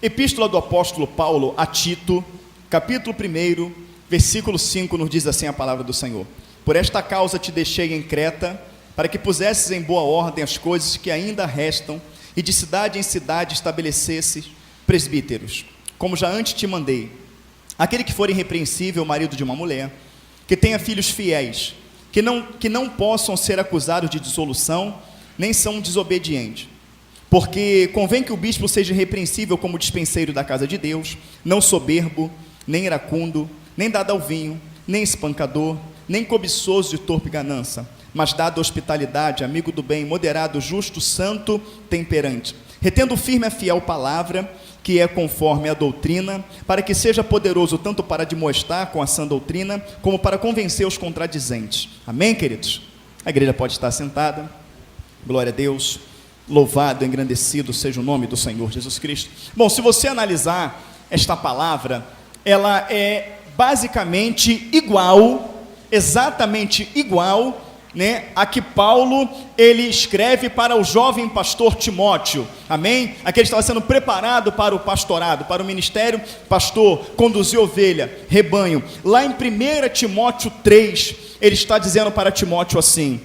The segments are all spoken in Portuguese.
Epístola do apóstolo Paulo a Tito, capítulo 1, versículo 5, nos diz assim a palavra do Senhor: por esta causa te deixei em Creta, para que pusesses em boa ordem as coisas que ainda restam, e de cidade em cidade estabelecesses presbíteros, como já antes te mandei. Aquele que for irrepreensível, marido de uma mulher, que tenha filhos fiéis, que não possam ser acusados de dissolução, nem são desobedientes. Porque convém que o bispo seja irrepreensível como dispenseiro da casa de Deus, não soberbo, nem iracundo, nem dado ao vinho, nem espancador, nem cobiçoso de torpe ganância, mas dado hospitalidade, amigo do bem, moderado, justo, santo, temperante, retendo firme a fiel palavra, que é conforme a doutrina, para que seja poderoso tanto para admoestar com a sã doutrina, como para convencer os contradizentes. Amém, queridos? A igreja pode estar sentada. Glória a Deus. Louvado, engrandecido seja o nome do Senhor Jesus Cristo. Bom, se você analisar esta palavra, ela é basicamente igual, exatamente igual, a que Paulo, ele escreve para o jovem pastor Timóteo, amém? Aquele estava sendo preparado para o pastorado, para o ministério, pastor, conduzir ovelha, rebanho. Lá em 1 Timóteo 3, ele está dizendo para Timóteo assim,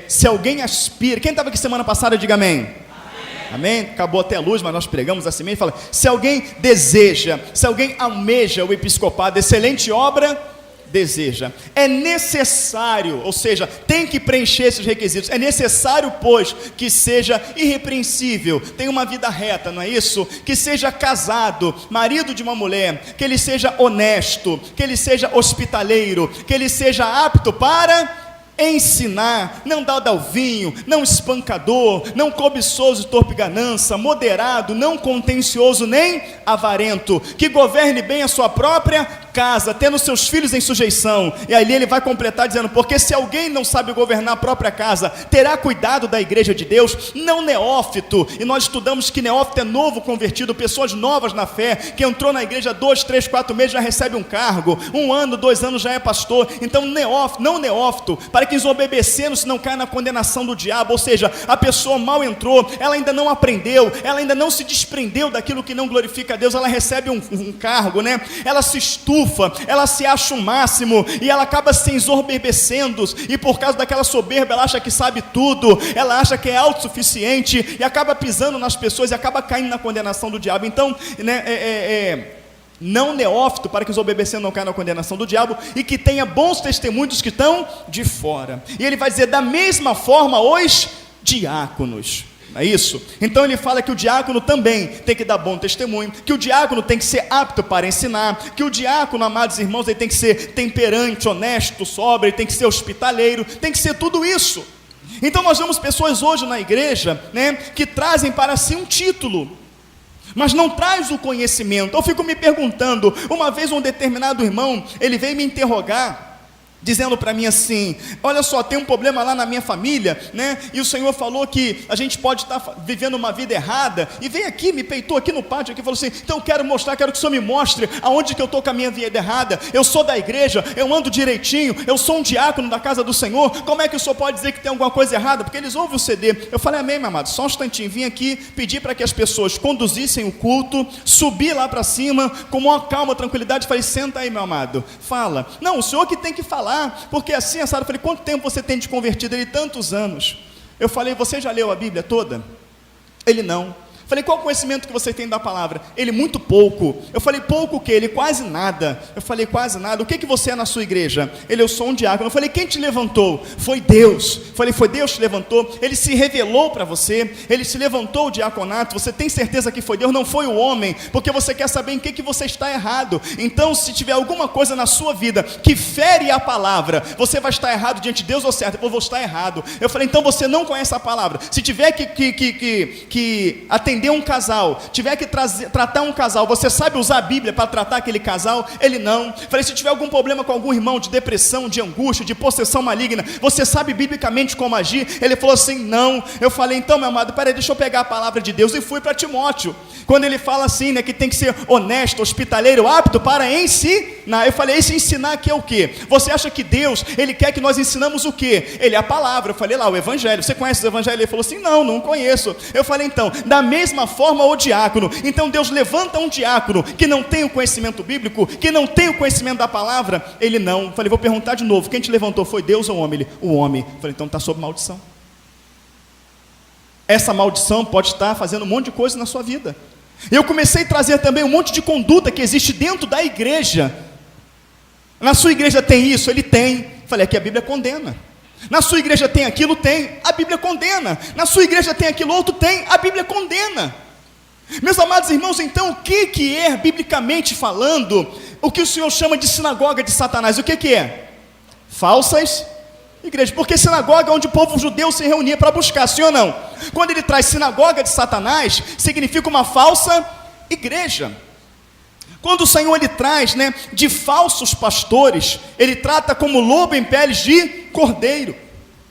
se alguém aspira, quem estava aqui semana passada, diga amém. Amém? Acabou até a luz, mas nós pregamos assim mesmo, fala, se alguém deseja, se alguém almeja o episcopado, excelente obra deseja, é necessário, ou seja, tem que preencher esses requisitos, é necessário, pois, que seja irrepreensível, tenha uma vida reta, não é isso? Que seja casado, marido de uma mulher, que ele seja honesto, que ele seja hospitaleiro, que ele seja apto para ensinar, não dado ao vinho, não espancador, não cobiçoso de torpe ganância, moderado, não contencioso nem avarento, que governe bem a sua própria casa, tendo seus filhos em sujeição. E ali ele vai completar dizendo, porque se alguém não sabe governar a própria casa, terá cuidado da igreja de Deus, não neófito, e nós estudamos que neófito é novo convertido, pessoas novas na fé, que entrou na igreja 2, 3, 4 meses, já recebe um cargo, 1 ano, 2 anos já é pastor. Então neófito, não neófito, para que desobedecendo se não caia na condenação do diabo, ou seja, a pessoa mal entrou, ela ainda não aprendeu, ela ainda não se desprendeu daquilo que não glorifica a Deus, ela recebe um cargo, ela se estufa, ela se acha o máximo, e ela acaba se ensoberbecendo, e por causa daquela soberba, ela acha que sabe tudo, ela acha que é autossuficiente, e acaba pisando nas pessoas, e acaba caindo na condenação do diabo. Então, não neófito, para que os obedecendo não caiam na condenação do diabo, e que tenha bons testemunhos que estão de fora. E ele vai dizer, da mesma forma, os diáconos. Não é isso? Então ele fala que o diácono também tem que dar bom testemunho, que o diácono tem que ser apto para ensinar, que o diácono, amados irmãos, ele tem que ser temperante, honesto, sóbrio, ele tem que ser hospitaleiro, tem que ser tudo isso. Então nós vemos pessoas hoje na igreja, que trazem para si um título, mas não traz o conhecimento. Eu fico me perguntando, uma vez um determinado irmão, ele veio me interrogar, dizendo para mim assim, olha só, tem um problema lá na minha família, e o Senhor falou que a gente pode estar vivendo uma vida errada, e veio aqui, me peitou aqui no pátio, aqui, falou assim, então eu quero mostrar, quero que o Senhor me mostre aonde que eu estou com a minha vida errada, eu sou da igreja, eu ando direitinho, eu sou um diácono da casa do Senhor, como é que o Senhor pode dizer que tem alguma coisa errada? Porque eles ouvem o CD. Eu falei, amém, meu amado, só um instantinho, vim aqui pedir para que as pessoas conduzissem o culto, subi lá para cima, com uma calma, tranquilidade, falei, senta aí, meu amado, fala. Não, o Senhor que tem que falar, porque assim, assado, eu falei, quanto tempo você tem de convertido? Ele, tantos anos. Eu falei, você já leu a Bíblia toda? Ele, não. Falei, qual o conhecimento que você tem da palavra? Ele, muito pouco. Eu falei, pouco o quê? Ele, quase nada. Eu falei, quase nada. O que você é na sua igreja? Ele, eu sou um diácono. Eu falei, quem te levantou? Foi Deus. Eu falei, foi Deus que te levantou? Ele se revelou para você, ele se levantou o diaconato, você tem certeza que foi Deus, não foi o homem, porque você quer saber em que você está errado. Então, se tiver alguma coisa na sua vida que fere a palavra, você vai estar errado diante de Deus ou certo? Eu vou estar errado. Eu falei, então você não conhece a palavra. Se tiver que atender um casal, tiver que tratar um casal, você sabe usar a Bíblia para tratar aquele casal? Ele, não. Falei, se tiver algum problema com algum irmão de depressão, de angústia, de possessão maligna, você sabe biblicamente como agir? Ele falou assim, não. Eu falei, então, meu amado, peraí, deixa eu pegar a palavra de Deus, e fui para Timóteo, quando ele fala assim, que tem que ser honesto, hospitaleiro, apto para ensinar. Eu falei, esse ensinar aqui é o quê? Você acha que Deus, Ele quer que nós ensinamos o quê? Ele é a palavra. Eu falei lá, o Evangelho. Você conhece o Evangelho? Ele falou assim, não conheço. Eu falei, então, da mesma forma o diácono. Então Deus levanta um diácono que não tem o conhecimento bíblico, que não tem o conhecimento da palavra. Ele não. Eu falei, vou perguntar de novo, quem te levantou foi Deus ou o homem? Ele, o homem. Eu falei, então está sob maldição. Essa maldição pode estar fazendo um monte de coisa na sua vida. Eu comecei a trazer também um monte de conduta que existe dentro da igreja. Na sua igreja tem isso? Ele tem. Falei, aqui a Bíblia condena. Na sua igreja tem aquilo? Tem. A Bíblia condena. Na sua igreja tem aquilo outro? Tem. A Bíblia condena. Meus amados irmãos, então o que é, biblicamente falando, o que o Senhor chama de sinagoga de Satanás? O que é? Falsas igrejas. Porque sinagoga é onde o povo judeu se reunia para buscar, sim ou não? Quando ele traz sinagoga de Satanás, significa uma falsa igreja. Quando o Senhor ele traz, de falsos pastores, ele trata como lobo em peles de cordeiro.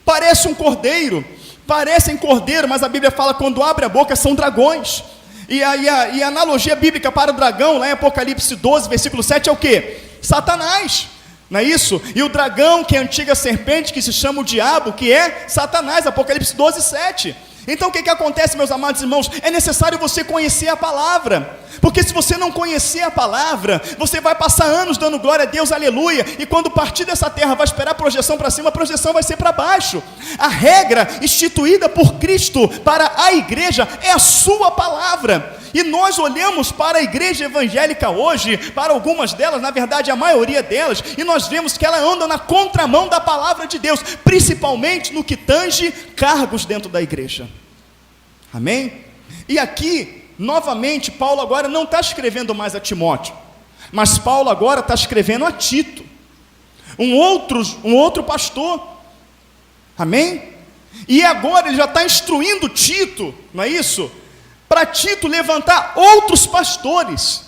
Parece um cordeiro, parecem cordeiro, mas a Bíblia fala quando abre a boca são dragões. E a analogia bíblica para o dragão, lá em Apocalipse 12, versículo 7, é o quê? Satanás. Não é isso? E o dragão, que é a antiga serpente, que se chama o diabo, que é Satanás, Apocalipse 12, 7. Então o que acontece, meus amados irmãos? É necessário você conhecer a palavra, porque se você não conhecer a palavra, você vai passar anos dando glória a Deus, aleluia, e quando partir dessa terra vai esperar a projeção para cima, a projeção vai ser para baixo. A regra instituída por Cristo para a igreja é a sua palavra. E nós olhamos para a igreja evangélica hoje, para algumas delas, na verdade a maioria delas, e nós vemos que ela anda na contramão da palavra de Deus, principalmente no que tange cargos dentro da igreja. Amém? E aqui, novamente, Paulo agora não está escrevendo mais a Timóteo, mas Paulo agora está escrevendo a Tito, um outro pastor. Amém? E agora ele já está instruindo Tito, não é isso? Para Tito levantar outros pastores,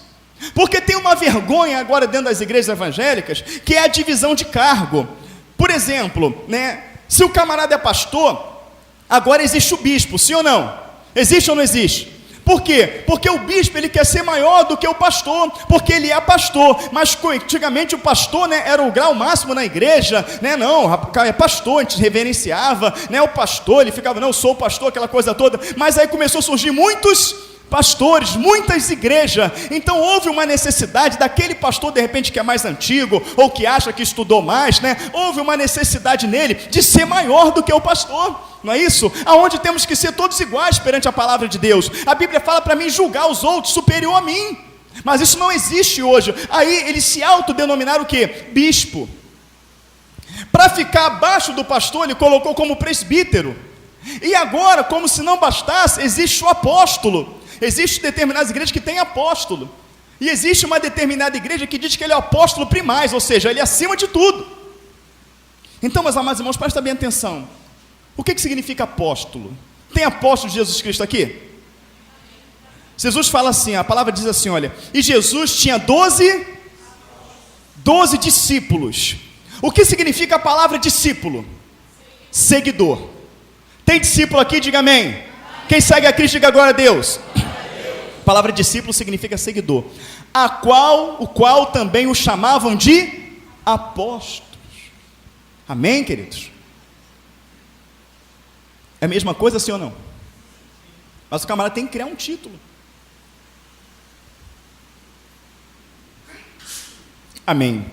porque tem uma vergonha agora dentro das igrejas evangélicas, que é a divisão de cargo. Por exemplo, se o camarada é pastor, agora existe o bispo, sim ou não? Existe ou não existe? Por quê? Porque o bispo ele quer ser maior do que o pastor, porque ele é pastor, mas antigamente o pastor era o grau máximo na igreja, não, é pastor, a gente reverenciava, o pastor, ele ficava, não, eu sou o pastor, aquela coisa toda, mas aí começou a surgir muitos pastores, muitas igrejas, então houve uma necessidade daquele pastor de repente que é mais antigo, ou que acha que estudou mais, houve uma necessidade nele de ser maior do que o pastor, não é isso? Aonde temos que ser todos iguais perante a palavra de Deus. A Bíblia fala para mim julgar os outros superior a mim, mas isso não existe hoje. Aí eles se autodenominaram o quê? Bispo. Para ficar abaixo do pastor ele colocou como presbítero, e agora, como se não bastasse, existe o apóstolo. Existem determinadas igrejas que têm apóstolo, e existe uma determinada igreja que diz que ele é o apóstolo primaz, ou seja, ele é acima de tudo. Então, meus amados irmãos, prestem bem atenção. O que significa apóstolo? Tem apóstolo de Jesus Cristo aqui? Jesus fala assim, a palavra diz assim, olha, e Jesus tinha 12 discípulos. O que significa a palavra discípulo? Seguidor. Tem discípulo aqui? Diga amém. Quem segue a Cristo, diga glória a Deus. A palavra discípulo significa seguidor, o qual também o chamavam de apóstolos. Amém, queridos? É a mesma coisa, sim ou não? Mas o camarada tem que criar um título. Amém.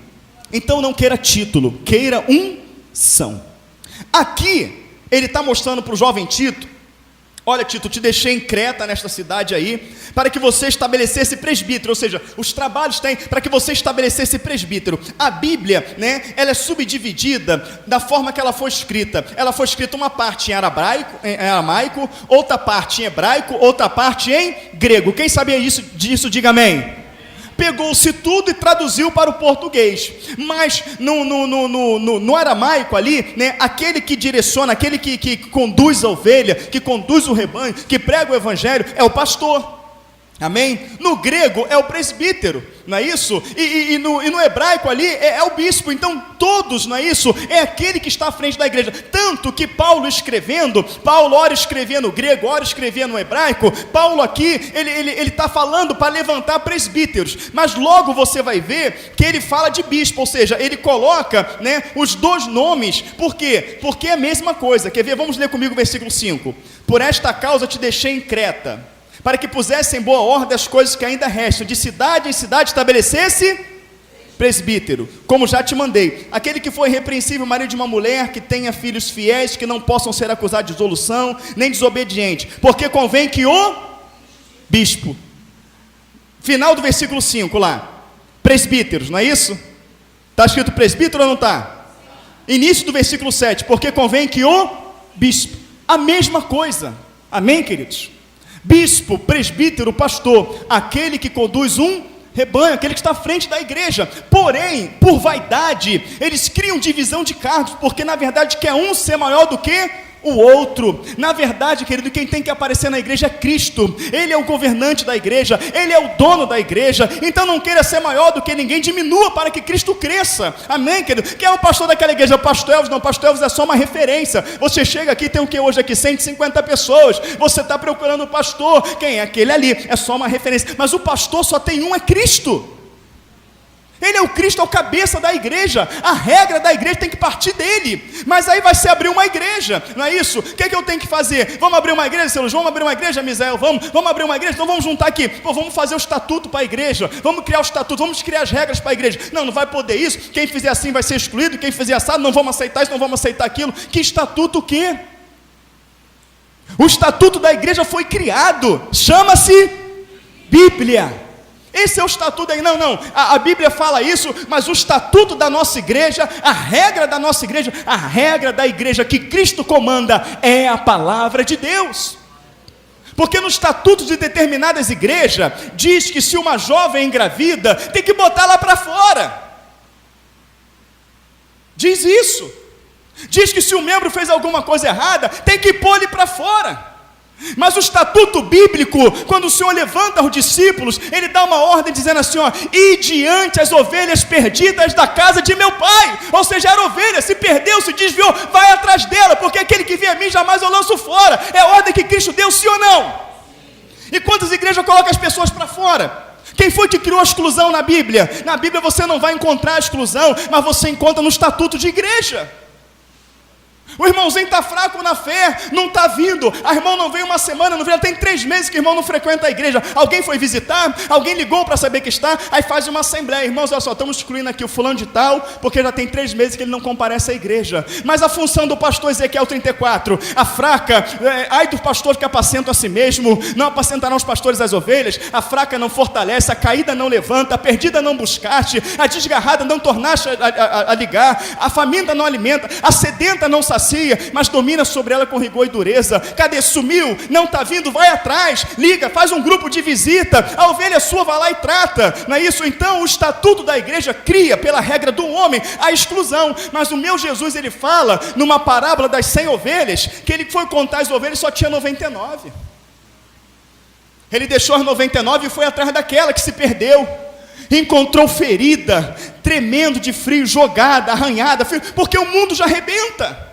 Então não queira título, queira unção. Aqui ele está mostrando para o jovem Tito, olha Tito, te deixei em Creta, nesta cidade aí, para que você estabelecesse presbítero, ou seja, os trabalhos têm para que você estabelecesse presbítero. A Bíblia, ela é subdividida da forma que ela foi escrita. Ela foi escrita uma parte em aramaico, outra parte em hebraico, outra parte em grego. Quem sabia disso, diga amém. Pegou-se tudo e traduziu para o português, mas no aramaico ali, aquele que direciona, aquele que conduz a ovelha, que conduz o rebanho, que prega o evangelho, é o pastor. Amém? No grego é o presbítero, não é isso? E no hebraico ali é o bispo. Então todos, não é isso? É aquele que está à frente da igreja. Tanto que Paulo ora escrevia no grego, ora escrevia no hebraico. Paulo aqui, ele está falando para levantar presbíteros, mas logo você vai ver que ele fala de bispo, ou seja, ele coloca, né, os dois nomes. Por quê? Porque é a mesma coisa. Quer ver? Vamos ler comigo o versículo 5. Por esta causa te deixei em Creta, para que pusesse em boa ordem as coisas que ainda restam, de cidade em cidade estabelecesse presbítero, como já te mandei, aquele que foi irrepreensível, marido de uma mulher, que tenha filhos fiéis, que não possam ser acusados de dissolução, nem desobediente, porque convém que o bispo, final do versículo 5 lá, presbíteros, não é isso? Está escrito presbítero ou não está? Início do versículo 7, porque convém que o bispo, a mesma coisa, amém, queridos? Bispo, presbítero, pastor, aquele que conduz um rebanho, aquele que está à frente da igreja. Porém, por vaidade, eles criam divisão de cargos, porque na verdade quer um ser maior do que o outro. Na verdade, querido, quem tem que aparecer na igreja é Cristo. Ele é o governante da igreja, Ele é o dono da igreja. Então não queira ser maior do que ninguém, diminua para que Cristo cresça. Amém, querido? Quem é o pastor daquela igreja? O pastor Elvis? Não, o pastor Elvis é só uma referência. Você chega aqui, tem o que hoje aqui? 150 pessoas. Você está procurando o pastor. Quem é aquele ali? É só uma referência. Mas o pastor só tem um, é Cristo. Ele é o Cristo, é o cabeça da igreja. A regra da igreja tem que partir dele. Mas aí vai se abrir uma igreja, não é isso? O que é que eu tenho que fazer? Vamos abrir uma igreja, Celos? Vamos abrir uma igreja, Misael? Vamos abrir uma igreja? Então vamos juntar aqui. Pô, vamos fazer o estatuto para a igreja. Vamos criar o estatuto, vamos criar as regras para a igreja. Não vai poder isso. Quem fizer assim vai ser excluído. Quem fizer assado, não vamos aceitar isso, não vamos aceitar aquilo. Que estatuto o quê? O estatuto da igreja foi criado. Chama-se Bíblia. Esse é o estatuto aí. Não, a Bíblia fala isso, mas o estatuto da nossa igreja, a regra da nossa igreja, a regra da igreja que Cristo comanda é a palavra de Deus. Porque no estatuto de determinadas igrejas, diz que se uma jovem engravida, tem que botar lá para fora. Diz isso. Diz que se um membro fez alguma coisa errada, tem que pôr ele para fora. Mas o estatuto bíblico, quando o Senhor levanta os discípulos, Ele dá uma ordem dizendo assim, ó: e diante as ovelhas perdidas da casa de meu pai. Ou seja, era ovelha, se perdeu, se desviou, vai atrás dela, porque aquele que vem a mim jamais eu lanço fora. É a ordem que Cristo deu, sim ou não? E quantas igrejas colocam as pessoas para fora? Quem foi que criou a exclusão na Bíblia? Na Bíblia você não vai encontrar a exclusão, mas você encontra no estatuto de igreja. O irmãozinho está fraco na fé, não está vindo. A irmã não veio uma semana, não veio, já tem 3 meses que o irmão não frequenta a igreja. Alguém foi visitar, alguém ligou para saber que está, aí faz uma assembleia. Irmãos, olha só, estamos excluindo aqui o fulano de tal, porque já tem 3 meses que ele não comparece à igreja. Mas a função do pastor Ezequiel 34, a fraca, ai do pastor que apacenta a si mesmo, não apacentarão os pastores as ovelhas. A fraca não fortalece, a caída não levanta, a perdida não buscaste, a desgarrada não tornaste a ligar, a faminta não alimenta, a sedenta não sacia, mas domina sobre ela com rigor e dureza. Cadê? Sumiu? Não está vindo? Vai atrás, liga, faz um grupo de visita, a ovelha sua vai lá e trata, não é isso? Então o estatuto da igreja cria, pela regra do homem, a exclusão. Mas o meu Jesus, ele fala numa parábola das 100 ovelhas, que ele foi contar as ovelhas e só tinha 99. Ele deixou as 99 e foi atrás daquela que se perdeu. Encontrou ferida, tremendo de frio, jogada, arranhada, porque o mundo já arrebenta.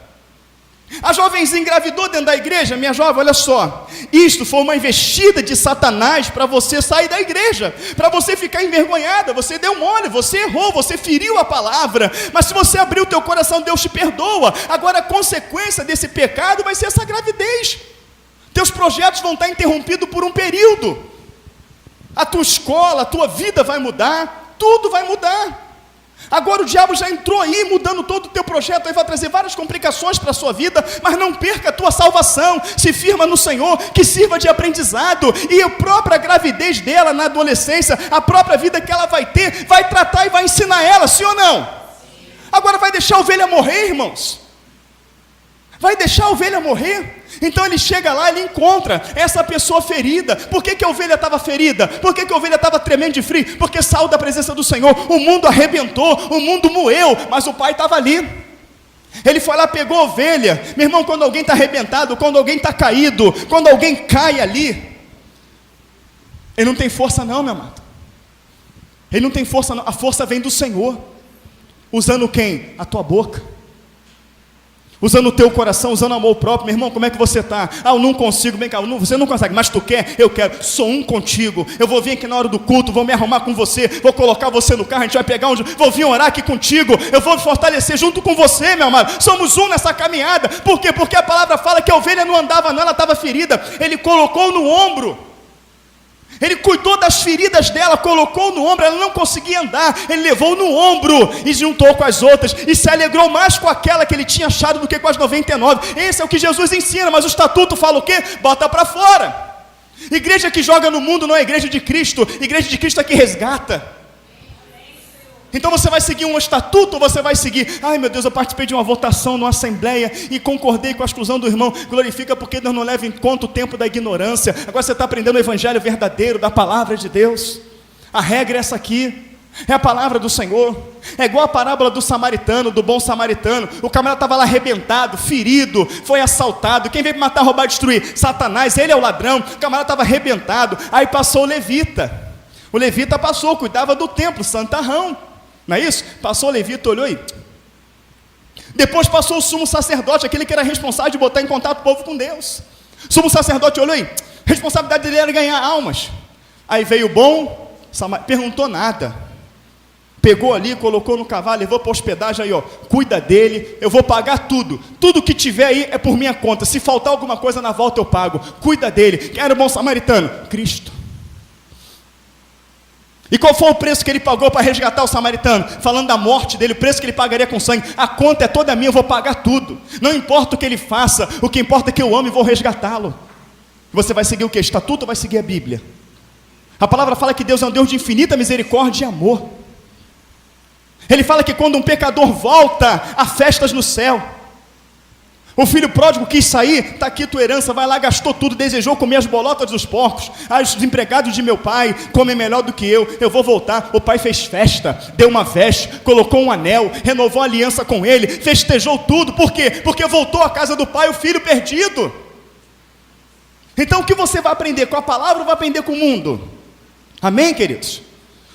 A jovenzinha engravidou dentro da igreja. Minha jovem, olha só, isto foi uma investida de Satanás para você sair da igreja, para você ficar envergonhada. Você deu mole, você errou, você feriu a palavra, mas se você abrir o teu coração, Deus te perdoa. Agora a consequência desse pecado vai ser essa gravidez. Teus projetos vão estar interrompidos por um período. A tua escola, a tua vida vai mudar, tudo vai mudar. Agora o diabo já entrou aí, mudando todo o teu projeto, aí vai trazer várias complicações para a sua vida, mas não perca a tua salvação, se firma no Senhor, que sirva de aprendizado, e a própria gravidez dela na adolescência, a própria vida que ela vai ter, vai tratar e vai ensinar ela, sim ou não? Sim. Agora vai deixar a ovelha morrer, irmãos? Vai deixar a ovelha morrer? Então ele chega lá, ele encontra essa pessoa ferida. Por que a ovelha estava ferida? Por que a ovelha estava tremendo de frio? Porque saiu da presença do Senhor. O mundo arrebentou, o mundo moeu, mas o pai estava ali. Ele foi lá, pegou a ovelha. Meu irmão, quando alguém está arrebentado, quando alguém está caído, quando alguém cai ali, Ele não tem força não, meu amado. Ele não tem força não. A força vem do Senhor. Usando quem? A tua boca. Usando o teu coração, usando o amor próprio. Meu irmão, como é que você está? Eu não consigo, vem cá, você não consegue, mas tu quer? Eu quero, sou um contigo. Eu vou vir aqui na hora do culto, vou me arrumar com você, vou colocar você no carro, a gente vai pegar vou vir orar aqui contigo, eu vou me fortalecer junto com você, meu amado. Somos um nessa caminhada. Por quê? Porque a palavra fala que a ovelha não andava não, ela estava ferida. Ele colocou no ombro. Ele cuidou das feridas dela, colocou no ombro, ela não conseguia andar, ele levou no ombro e juntou com as outras, e se alegrou mais com aquela que ele tinha achado do que com as 99. Esse é o que Jesus ensina, mas o estatuto fala o quê? Bota para fora. Igreja que joga no mundo não é igreja de Cristo é que resgata. Então você vai seguir um estatuto ou você vai seguir, ai meu Deus, eu participei de uma votação numa assembleia e concordei com a exclusão do irmão. Glorifica porque Deus não leva em conta o tempo da ignorância. Agora você está aprendendo o evangelho verdadeiro da palavra de Deus. A regra é essa aqui, é a palavra do Senhor. É igual a parábola do samaritano, do bom samaritano. O camarada estava lá arrebentado, ferido, foi assaltado. Quem veio para matar, roubar, destruir? Satanás, ele é o ladrão. O camarada estava arrebentado, aí passou o levita. O levita passou, cuidava do templo, santarrão. Não é isso? Passou o levita, olhou e... Depois passou o sumo sacerdote, aquele que era responsável de botar em contato o povo com Deus. O sumo sacerdote olhou e... A responsabilidade dele era ganhar almas. Aí veio o bom, perguntou nada. Pegou ali, colocou no cavalo, levou para hospedagem aí, ó. Cuida dele, eu vou pagar tudo. Tudo que tiver aí é por minha conta. Se faltar alguma coisa na volta eu pago. Cuida dele. Quem era o bom samaritano? Cristo. E qual foi o preço que ele pagou para resgatar o samaritano? Falando da morte dele, o preço que ele pagaria com sangue. A conta é toda minha, eu vou pagar tudo. Não importa o que ele faça, o que importa é que eu amo e vou resgatá-lo. Você vai seguir o que? Estatuto ou vai seguir a Bíblia? A palavra fala que Deus é um Deus de infinita misericórdia e amor. Ele fala que quando um pecador volta, há festas no céu. O filho pródigo quis sair, está aqui tua herança, vai lá, gastou tudo, desejou comer as bolotas dos porcos. Os empregados de meu pai comem melhor do que eu vou voltar. O pai fez festa, deu uma veste, colocou um anel, renovou a aliança com ele, festejou tudo. Por quê? Porque voltou à casa do pai, o filho perdido. Então o que você vai aprender com a palavra ou vai aprender com o mundo? Amém, queridos?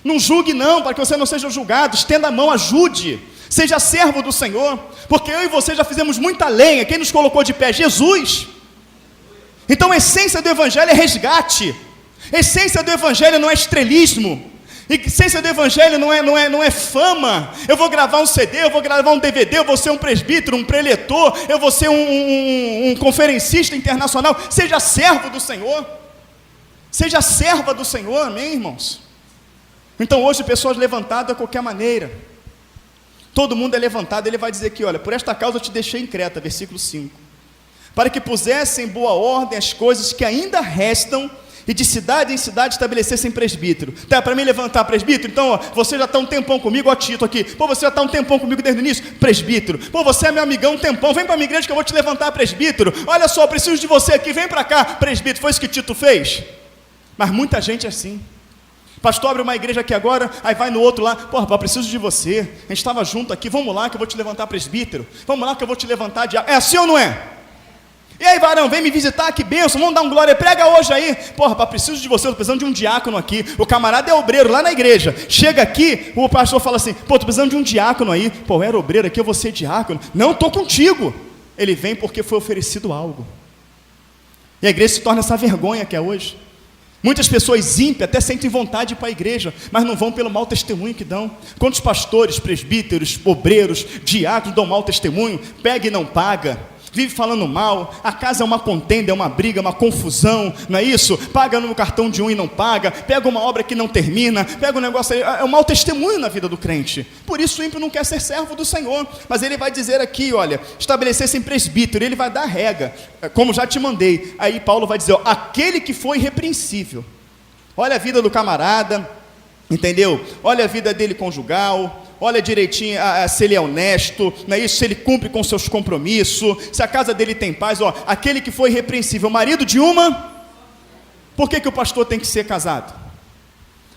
Não julgue não, para que você não seja julgado. Estenda a mão, ajude. Seja servo do Senhor, porque eu e você já fizemos muita lenha. Quem nos colocou de pé? Jesus. Então a essência do evangelho é resgate. A essência do evangelho não é estrelismo. A essência do evangelho não é fama. Eu vou gravar um CD, eu vou gravar um DVD, eu vou ser um presbítero, um preletor, eu vou ser um conferencista internacional. Seja servo do Senhor. Seja serva do Senhor, amém, irmãos? Então hoje pessoas levantadas de qualquer maneira. Todo mundo é levantado, ele vai dizer aqui, olha, por esta causa eu te deixei em Creta, versículo 5, para que pusessem em boa ordem as coisas que ainda restam, e de cidade em cidade estabelecessem presbítero. Tá, para mim levantar presbítero, então, ó, você já está um tempão comigo, ó Tito aqui, pô, você já está um tempão comigo desde o início, presbítero, pô, você é meu amigão um tempão, vem para a minha igreja que eu vou te levantar presbítero, olha só, eu preciso de você aqui, vem para cá, presbítero. Foi isso que Tito fez? Mas muita gente é assim. Pastor, abre uma igreja aqui agora, aí vai no outro lá, porra, eu preciso de você, a gente estava junto aqui, vamos lá que eu vou te levantar presbítero, vamos lá que eu vou te levantar diácono. É assim ou não é? E aí, varão, vem me visitar, que bênção, vamos dar um glória, prega hoje aí. Porra, eu preciso de você, eu estou precisando de um diácono aqui. O camarada é obreiro lá na igreja, chega aqui, o pastor fala assim, pô, estou precisando de um diácono aí. Pô, eu era obreiro aqui, eu vou ser diácono. Não, estou contigo. Ele vem porque foi oferecido algo. E a igreja se torna essa vergonha que é hoje. Muitas pessoas ímpias até sentem vontade de ir para a igreja, mas não vão pelo mau testemunho que dão. Quantos pastores, presbíteros, obreiros, diáconos dão mau testemunho? Pega e não paga, vive falando mal, a casa é uma contenda, é uma briga, é uma confusão, não é isso? Paga no cartão de um e não paga, pega uma obra que não termina, pega um negócio aí, é um mau testemunho na vida do crente. Por isso o ímpio não quer ser servo do Senhor, mas ele vai dizer aqui, olha, estabelecer-se presbítero, ele vai dar regra, como já te mandei. Aí Paulo vai dizer, ó, aquele que foi irrepreensível. Olha a vida do camarada, entendeu? Olha a vida dele conjugal, olha direitinho se ele é honesto, não é isso? Se ele cumpre com seus compromissos, se a casa dele tem paz, ó, aquele que foi irrepreensível, marido de uma. Por que o pastor tem que ser casado?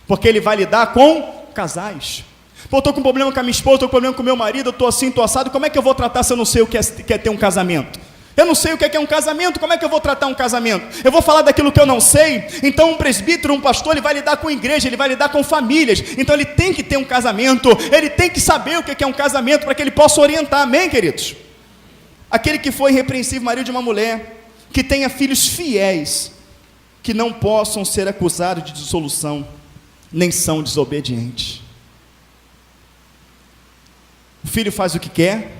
Porque ele vai lidar com casais. Pô, eu estou com problema com a minha esposa, estou com problema com o meu marido, eu estou assim, estou assado, como é que eu vou tratar se eu não sei o que é ter um casamento? Eu não sei o que é um casamento, como é que eu vou tratar um casamento? Eu vou falar daquilo que eu não sei? Então um presbítero, um pastor, ele vai lidar com igreja, ele vai lidar com famílias, então ele tem que ter um casamento, ele tem que saber o que é um casamento, para que ele possa orientar, amém, queridos? Aquele que foi irrepreensível marido de uma mulher, que tenha filhos fiéis, que não possam ser acusados de dissolução, nem são desobedientes. O filho faz o que quer,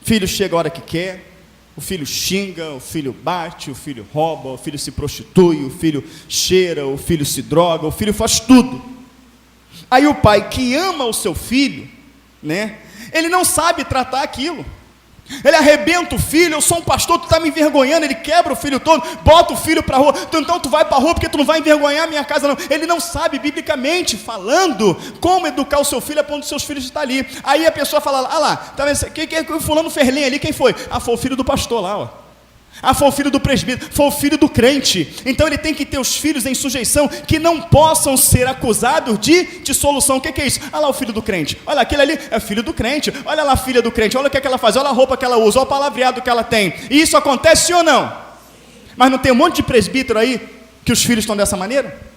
o filho chega a hora que quer, o filho xinga, o filho bate, o filho rouba, o filho se prostitui, o filho cheira, o filho se droga, o filho faz tudo. Aí o pai que ama o seu filho, né, ele não sabe tratar aquilo. Ele arrebenta o filho, eu sou um pastor, tu está me envergonhando, ele quebra o filho todo, bota o filho para a rua, então tu vai para a rua porque tu não vai envergonhar a minha casa não. Ele não sabe, biblicamente falando, como educar o seu filho a ponto dos seus filhos estar ali. Aí a pessoa fala, lá, tá vendo, que fulano Ferlim ali, quem foi? Ah, foi o filho do pastor lá, ó. Ah, foi o filho do presbítero, foi o filho do crente. Então ele tem que ter os filhos em sujeição, que não possam ser acusados de dissolução. O que é isso? Olha lá o filho do crente, olha aquele ali, é filho do crente. Olha lá a filha do crente, olha o que ela faz, olha a roupa que ela usa, olha o palavreado que ela tem. E isso acontece sim ou não? Mas não tem um monte de presbítero aí, que os filhos estão dessa maneira?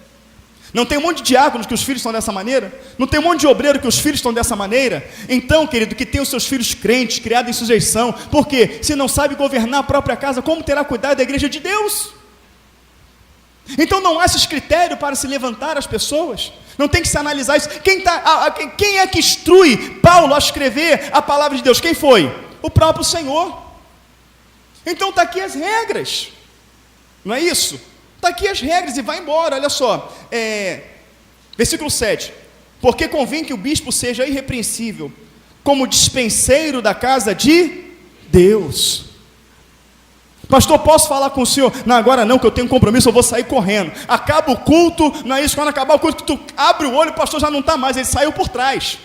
Não tem um monte de diáconos que os filhos estão dessa maneira? Não tem um monte de obreiro que os filhos estão dessa maneira? Então, querido, que tem os seus filhos crentes, criados em sujeição. Por quê? Se não sabe governar a própria casa, como terá cuidado da igreja de Deus? Então não há esses critérios para se levantar as pessoas. Não tem que se analisar isso. Quem é que instrui Paulo a escrever a palavra de Deus? Quem foi? O próprio Senhor. Então está aqui as regras. Não é isso? Está aqui as regras e vai embora, olha só, versículo 7, porque convém que o bispo seja irrepreensível, como dispenseiro da casa de Deus. Pastor, posso falar com o senhor? Não, agora não, que eu tenho um compromisso, eu vou sair correndo. Acaba o culto, não é isso, quando acabar o culto, que tu abre o olho, o pastor já não está mais, ele saiu por trás.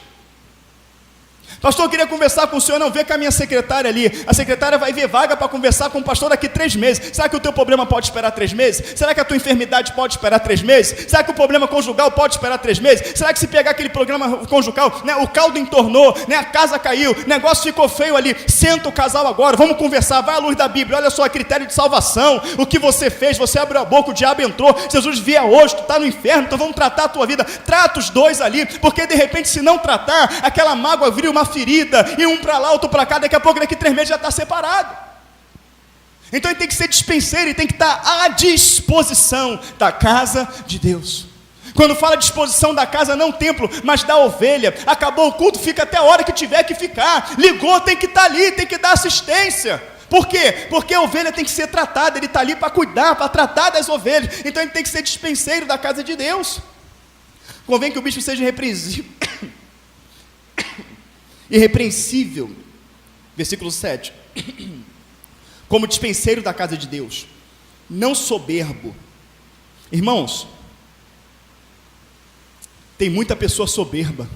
Pastor, eu queria conversar com o senhor, não, vê com a minha secretária ali, a secretária vai ver vaga para conversar com o pastor daqui 3 meses, será que o teu problema pode esperar 3 meses? Será que a tua enfermidade pode esperar 3 meses? Será que o problema conjugal pode esperar 3 meses? Será que se pegar aquele programa conjugal, né, o caldo entornou, né, a casa caiu, o negócio ficou feio ali, senta o casal agora, vamos conversar, vai à luz da Bíblia, olha só, a critério de salvação, o que você fez, você abriu a boca, o diabo entrou, Jesus via hoje, tu está no inferno, então vamos tratar a tua vida, trata os dois ali, porque de repente se não tratar, aquela mágoa vira uma ferida, e um para lá, outro para cá, daqui a pouco, daqui 3 meses já está separado. Então ele tem que ser dispenseiro, ele tem que estar à disposição da casa de Deus. Quando fala disposição da casa, não templo, mas da ovelha. Acabou o culto, fica até a hora que tiver que ficar. Ligou, tem que estar ali, tem que dar assistência. Por quê? Porque a ovelha tem que ser tratada, ele está ali para cuidar, para tratar das ovelhas. Então ele tem que ser dispenseiro da casa de Deus. Convém que o bispo seja irrepreensível, versículo 7, como dispenseiro da casa de Deus, não soberbo. Irmãos, tem muita pessoa soberba,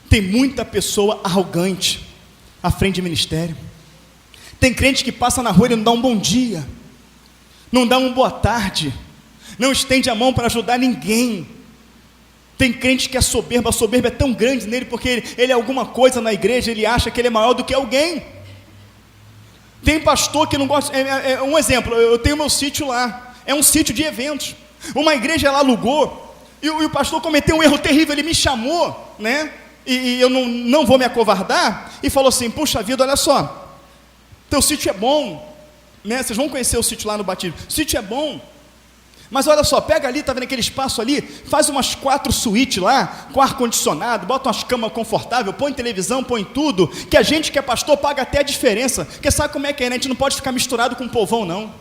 tem muita pessoa arrogante à frente de ministério. Tem crente que passa na rua e não dá um bom dia, não dá uma boa tarde, não estende a mão para ajudar ninguém. Tem crente que é soberba, a soberba é tão grande nele, porque ele é alguma coisa na igreja, ele acha que ele é maior do que alguém. Tem pastor que não gosta, um exemplo, eu tenho meu sítio lá, é um sítio de eventos, uma igreja ela alugou, e o pastor cometeu um erro terrível, ele me chamou, né, e eu não vou me acovardar, e falou assim, puxa vida, olha só, teu sítio é bom, né, vocês vão conhecer o sítio lá no batismo, o sítio é bom, mas olha só, pega ali, tá vendo aquele espaço ali, faz umas 4 suítes lá, com ar-condicionado, bota umas camas confortáveis, põe televisão, põe tudo, que a gente que é pastor paga até a diferença, porque sabe como é que é, né? A gente não pode ficar misturado com o povão não,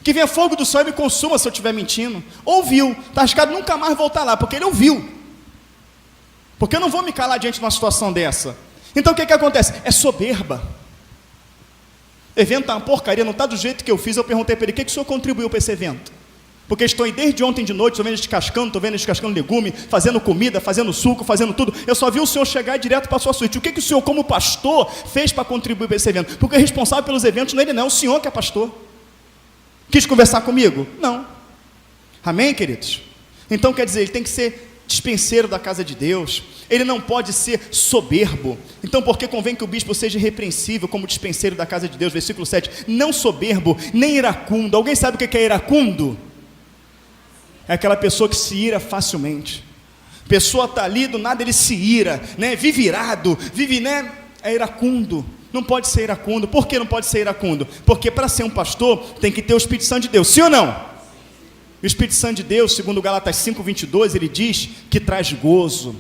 que venha fogo do céu e me consuma se eu estiver mentindo. Ouviu, está arriscado nunca mais voltar lá, porque ele ouviu, porque eu não vou me calar diante de uma situação dessa. Então o que acontece? É soberba. Evento está uma porcaria, não está do jeito que eu fiz. Eu perguntei para ele, o que o senhor contribuiu para esse evento? Porque estou aí desde ontem de noite, estou vendo descascando legume, fazendo comida, fazendo suco, fazendo tudo. Eu só vi o senhor chegar direto para a sua suíte. O que o senhor, como pastor, fez para contribuir para esse evento? Porque o responsável pelos eventos não é ele não, é o senhor que é pastor. Quis conversar comigo? Não. Amém, queridos? Então quer dizer, ele tem que ser dispenseiro da casa de Deus, ele não pode ser soberbo. Então, porque convém que o bispo seja irrepreensível como dispenseiro da casa de Deus, versículo 7, não soberbo, nem iracundo. Alguém sabe o que é iracundo? É aquela pessoa que se ira facilmente. Pessoa está ali, do nada ele se ira, né? Vive irado, vive, né? É iracundo. Não pode ser iracundo. Por que não pode ser iracundo? Porque para ser um pastor tem que ter o Espírito Santo de Deus, sim ou não? O Espírito Santo de Deus, segundo Gálatas 5:22, ele diz que traz gozo,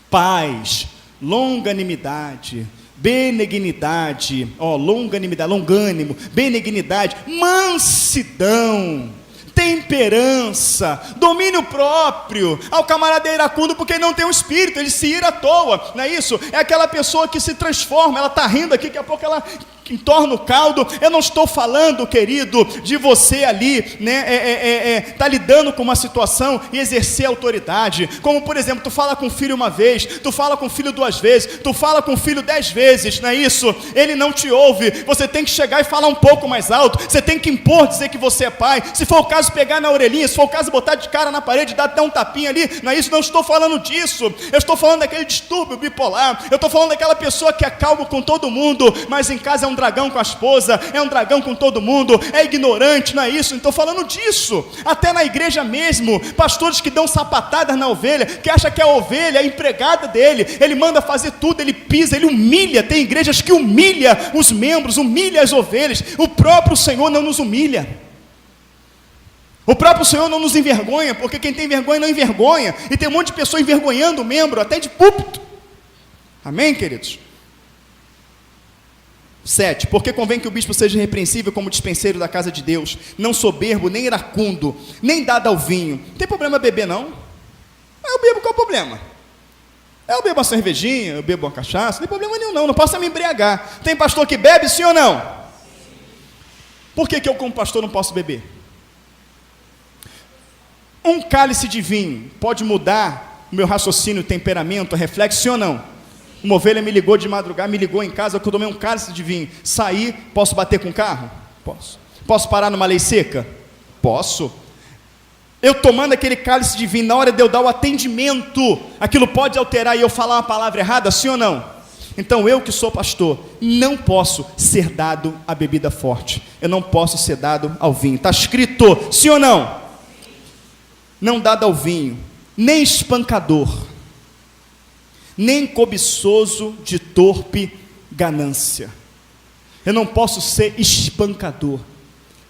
paz, longanimidade, benignidade, longanimidade, longânimo, benignidade, mansidão, temperança, domínio próprio. O camarada é iracundo porque não tem o Espírito, ele se ira à toa, não é isso? É aquela pessoa que se transforma, ela está rindo aqui, daqui a pouco ela entorna o caldo. Eu não estou falando, querido, de você ali, né, tá lidando com uma situação e exercer autoridade, como por exemplo, tu fala com o filho uma vez, tu fala com o filho 2 vezes, tu fala com o filho 10 vezes, não é isso? Ele não te ouve, você tem que chegar e falar um pouco mais alto, você tem que impor, dizer que você é pai, se for o caso pegar na orelhinha, se for o caso botar de cara na parede, dar até um tapinha ali, não é isso? Não estou falando disso, eu estou falando daquele distúrbio bipolar, eu estou falando daquela pessoa que é calmo com todo mundo, mas em casa é um dragão com a esposa, é um dragão com todo mundo, é ignorante, não é isso? Estou falando disso, até na igreja mesmo, pastores que dão sapatadas na ovelha, que acha que a ovelha é a empregada dele, ele manda fazer tudo, ele pisa, ele humilha. Tem igrejas que humilha os membros, humilha as ovelhas. O próprio Senhor não nos humilha, o próprio Senhor não nos envergonha, porque quem tem vergonha não envergonha, e tem um monte de pessoa envergonhando o membro, até de púlpito. Amém, queridos? 7, porque convém que o bispo seja irrepreensível como dispenseiro da casa de Deus, não soberbo, nem iracundo, nem dado ao vinho. Não tem problema beber não? Eu bebo, qual o problema? Eu bebo uma cervejinha, eu bebo uma cachaça, não tem problema nenhum não posso me embriagar. Tem pastor que bebe, sim ou não? Por que eu como pastor não posso beber? Um cálice de vinho pode mudar o meu raciocínio, temperamento, reflexo, sim ou não? Uma ovelha me ligou de madrugada, me ligou em casa, que eu tomei um cálice de vinho. Saí, posso bater com o carro? Posso. Posso parar numa lei seca? Posso. Eu tomando aquele cálice de vinho, na hora de eu dar o atendimento, aquilo pode alterar e eu falar uma palavra errada, sim ou não? Então eu que sou pastor, não posso ser dado a bebida forte. Eu não posso ser dado ao vinho. Está escrito, sim ou não? Não dado ao vinho, nem espancador, nem cobiçoso de torpe ganância. Eu não posso ser espancador.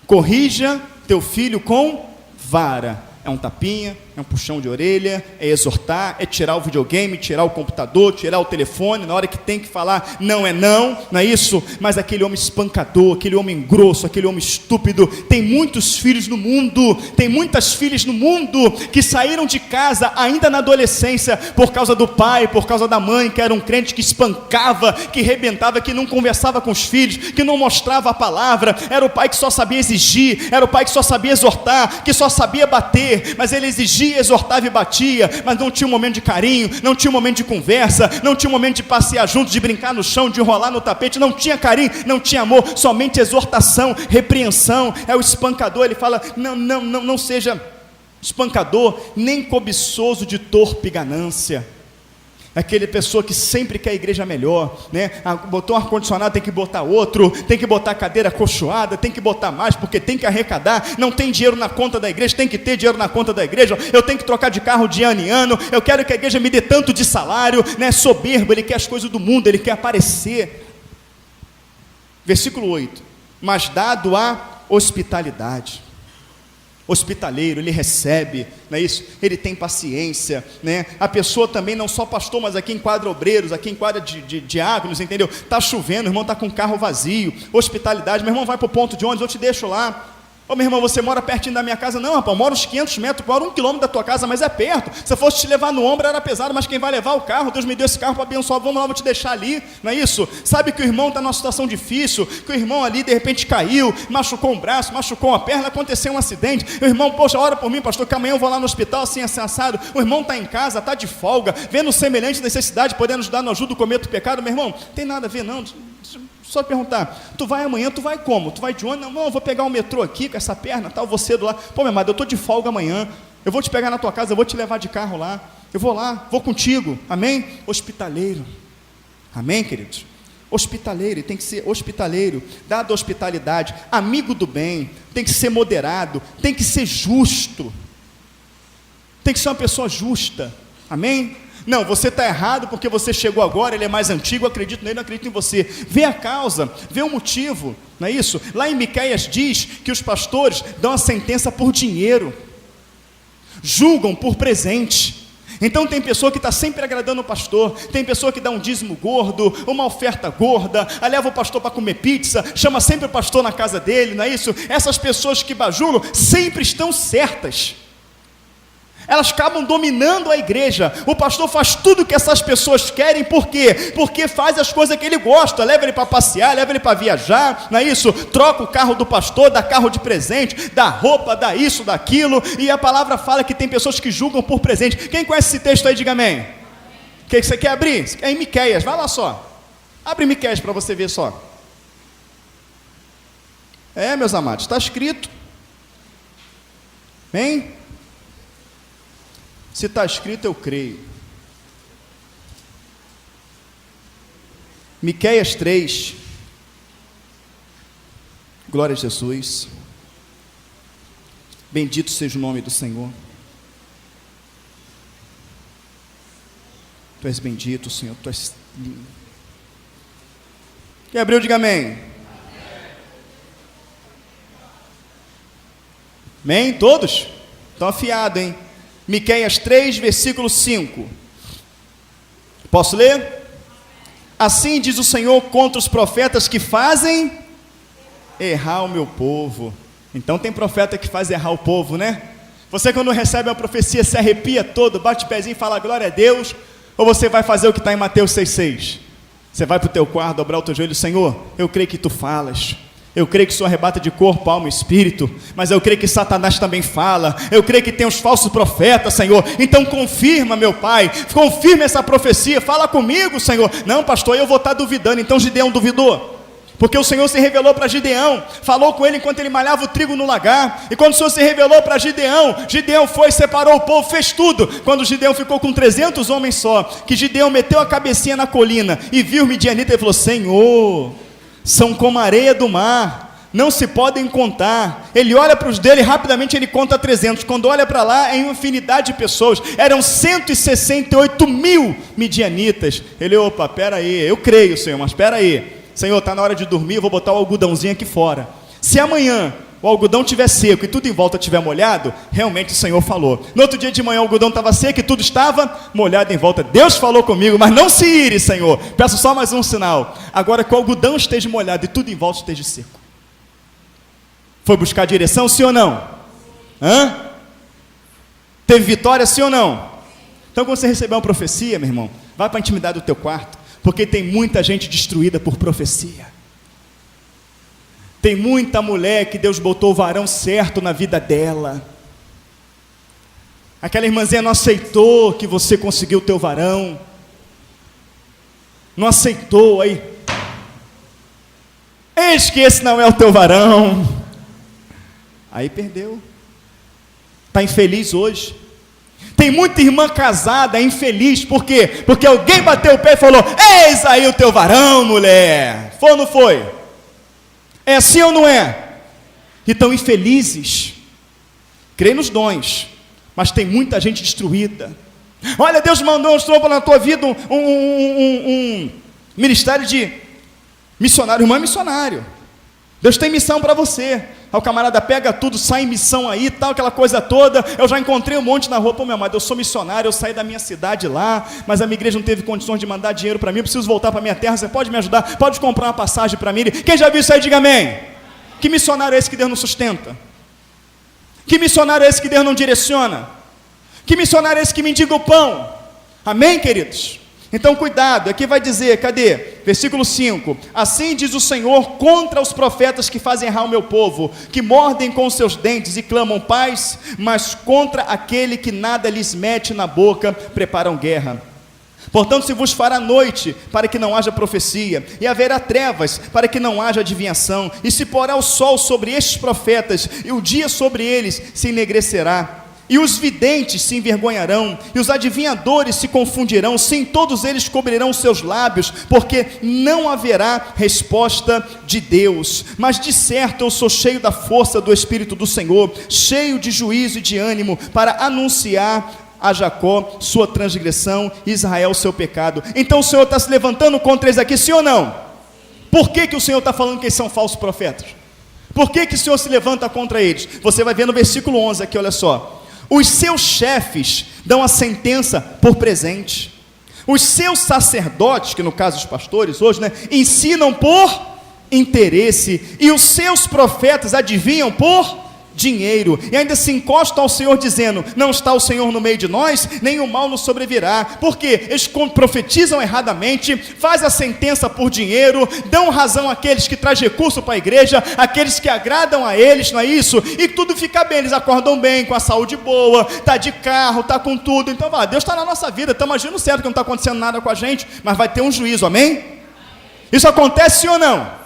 Corrija teu filho com vara. É um tapinha, é um puxão de orelha, é exortar, é tirar o videogame, tirar o computador, tirar o telefone, na hora que tem que falar, não é isso? Mas aquele homem espancador, aquele homem grosso, aquele homem estúpido, tem muitos filhos no mundo, tem muitas filhas no mundo, que saíram de casa ainda na adolescência, por causa do pai, por causa da mãe, que era um crente que espancava, que rebentava, que não conversava com os filhos, que não mostrava a palavra, era o pai que só sabia exigir, era o pai que só sabia exortar, que só sabia bater, mas ele exigia, exortava e batia, mas não tinha um momento de carinho, não tinha um momento de conversa, não tinha um momento de passear juntos, de brincar no chão, de enrolar no tapete, não tinha carinho, não tinha amor, somente exortação, repreensão. É o espancador, ele fala, não seja espancador, nem cobiçoso de torpe ganância. Aquela pessoa que sempre quer a igreja melhor, né? Botou um ar-condicionado, tem que botar outro, tem que botar cadeira acolchoada, tem que botar mais, porque tem que arrecadar, não tem dinheiro na conta da igreja, tem que ter dinheiro na conta da igreja, eu tenho que trocar de carro de ano em ano, eu quero que a igreja me dê tanto de salário, né? Soberbo, ele quer as coisas do mundo, ele quer aparecer. Versículo 8, mas dado a hospitalidade. Hospitaleiro, ele recebe, não é isso? Ele tem paciência, né? A pessoa também, não só pastor, mas aqui enquadra obreiros, aqui enquadra diáconos, entendeu? Está chovendo, o irmão está com o carro vazio, hospitalidade, meu irmão vai para o ponto de ônibus, eu te deixo lá. Ô meu irmão, você mora pertinho da minha casa? Não, rapaz, eu moro uns 500 metros, moro 1 quilômetro da tua casa, mas é perto. Se eu fosse te levar no ombro era pesado, mas quem vai levar o carro, Deus me deu esse carro para abençoar, vamos lá, vou te deixar ali, não é isso? Sabe que o irmão está numa situação difícil, que o irmão ali de repente caiu, machucou um braço, machucou uma perna, aconteceu um acidente, o irmão, poxa, ora por mim, pastor, que amanhã eu vou lá no hospital, assim, assado, o irmão está em casa, está de folga, vendo semelhante necessidade, podendo ajudar no ajuda, cometo o pecado, meu irmão, tem nada a ver não, só perguntar, tu vai amanhã, tu vai como? Tu vai de onde? Não, eu vou pegar o metrô aqui com essa perna, tal, você do lado. Pô, meu amado, eu estou de folga amanhã. Eu vou te pegar na tua casa, eu vou te levar de carro lá. Eu vou lá, vou contigo. Amém? Hospitaleiro. Amém, queridos? Hospitaleiro, tem que ser hospitaleiro, dado hospitalidade, amigo do bem, tem que ser moderado, tem que ser justo, tem que ser uma pessoa justa. Amém? Não, você está errado porque você chegou agora, ele é mais antigo, eu acredito nele, não acredito em você. Vê a causa, vê o motivo, não é isso? Lá em Miqueias diz que os pastores dão a sentença por dinheiro, julgam por presente. Então tem pessoa que está sempre agradando o pastor, tem pessoa que dá um dízimo gordo, uma oferta gorda, aí leva o pastor para comer pizza, chama sempre o pastor na casa dele, não é isso? Essas pessoas que bajulam sempre estão certas, elas acabam dominando a igreja. O pastor faz tudo o que essas pessoas querem, por quê? Porque faz as coisas que ele gosta, leva ele para passear, leva ele para viajar, não é isso? Troca o carro do pastor, dá carro de presente, dá roupa, dá isso, dá aquilo, e a palavra fala que tem pessoas que julgam por presente. Quem conhece esse texto aí, diga amém. Que você quer abrir? É em Miqueias, vai lá só, abre Miqueias para você ver só. Meus amados, está escrito, amém? Se está escrito, eu creio. Miqueias 3. Glória a Jesus. Bendito seja o nome do Senhor. Tu és bendito, Senhor. Tu és lindo. Quem abriu, diga amém. Amém? Todos? Estão afiados, hein? Miqueias 3, versículo 5. Posso ler? Assim diz o Senhor contra os profetas que fazem errar o meu povo. Então tem profeta que faz errar o povo, né? Você quando recebe uma profecia se arrepia todo, bate o pezinho e fala glória a Deus, ou você vai fazer o que está em Mateus 6,6? Você vai para o teu quarto, dobrar o teu joelho, Senhor, eu creio que tu falas. Eu creio que o Senhor arrebata de corpo, alma e espírito, mas eu creio que Satanás também fala, eu creio que tem os falsos profetas, Senhor, então confirma, meu Pai, confirma essa profecia, fala comigo, Senhor. Não, pastor, eu vou estar duvidando. Então Gideão duvidou, porque o Senhor se revelou para Gideão, falou com ele enquanto ele malhava o trigo no lagar, e quando o Senhor se revelou para Gideão, Gideão foi, separou o povo, fez tudo. Quando Gideão ficou com 300 homens só, que Gideão meteu a cabecinha na colina, e viu o midianita, ele falou, Senhor, são como a areia do mar, não se podem contar. Ele olha para os dele, rapidamente ele conta 300, quando olha para lá, é uma infinidade de pessoas, eram 168 mil midianitas. Ele, opa, espera aí, eu creio, Senhor, mas espera aí, Senhor, está na hora de dormir, eu vou botar o algodãozinho aqui fora. Se amanhã o algodão estiver seco e tudo em volta estiver molhado, realmente o Senhor falou. No outro dia de manhã o algodão estava seco e tudo estava molhado em volta. Deus falou comigo, mas não se ire, Senhor. Peço só mais um sinal. Agora que o algodão esteja molhado e tudo em volta esteja seco. Foi buscar direção, sim ou não? Teve vitória, sim ou não? Então quando você receber uma profecia, meu irmão, vai para a intimidade do teu quarto, porque tem muita gente destruída por profecia. Tem muita mulher que Deus botou o varão certo na vida dela. Aquela irmãzinha não aceitou que você conseguiu o teu varão. Não aceitou, aí. Eis que esse não é o teu varão. Aí perdeu. Está infeliz hoje. Tem muita irmã casada infeliz, por quê? Porque alguém bateu o pé e falou, eis aí o teu varão, mulher. Foi ou não foi? É assim ou não é? E estão infelizes. Crê nos dons, mas tem muita gente destruída. Olha, Deus mostrou na tua vida um ministério de missionário. Irmão é missionário. Deus tem missão para você. Aí o camarada pega tudo, sai em missão aí, tal, aquela coisa toda. Eu já encontrei um monte na rua. Pô, meu amado, eu sou missionário, eu saí da minha cidade lá, mas a minha igreja não teve condições de mandar dinheiro para mim, eu preciso voltar para minha terra, você pode me ajudar? Pode comprar uma passagem para mim? Quem já viu isso aí, diga amém. Que missionário é esse que Deus não sustenta? Que missionário é esse que Deus não direciona? Que missionário é esse que mendiga o pão? Amém, queridos? Então cuidado, aqui vai dizer, cadê? Versículo 5, assim diz o Senhor contra os profetas que fazem errar o meu povo, que mordem com seus dentes e clamam paz, mas contra aquele que nada lhes mete na boca, preparam guerra. Portanto se vos fará noite, para que não haja profecia, e haverá trevas, para que não haja adivinhação, e se porá o sol sobre estes profetas, e o dia sobre eles se enegrecerá. e os videntes se envergonharão, e os adivinhadores se confundirão, sim, todos eles cobrirão seus lábios, porque não haverá resposta de Deus. Mas de certo eu sou cheio da força do Espírito do Senhor, cheio de juízo e de ânimo, para anunciar a Jacó sua transgressão, e Israel seu pecado. Então o Senhor está se levantando contra eles aqui, sim ou não? Por que o Senhor está falando que eles são falsos profetas? Por que o Senhor se levanta contra eles? Você vai ver no versículo 11 aqui, olha só. Os seus chefes dão a sentença por presente. Os seus sacerdotes, que no caso os pastores hoje, ensinam por interesse. E os seus profetas adivinham por dinheiro, e ainda se encostam ao Senhor dizendo: não está o Senhor no meio de nós, nem o mal nos sobrevirá. Porque eles profetizam erradamente, fazem a sentença por dinheiro, dão razão àqueles que trazem recurso para a igreja, àqueles que agradam a eles, não é isso? E tudo fica bem, eles acordam bem, com a saúde boa, está de carro, está com tudo. Então Deus está na nossa vida, estamos agindo certo, que não está acontecendo nada com a gente, mas vai ter um juízo, amém? Isso acontece sim ou não?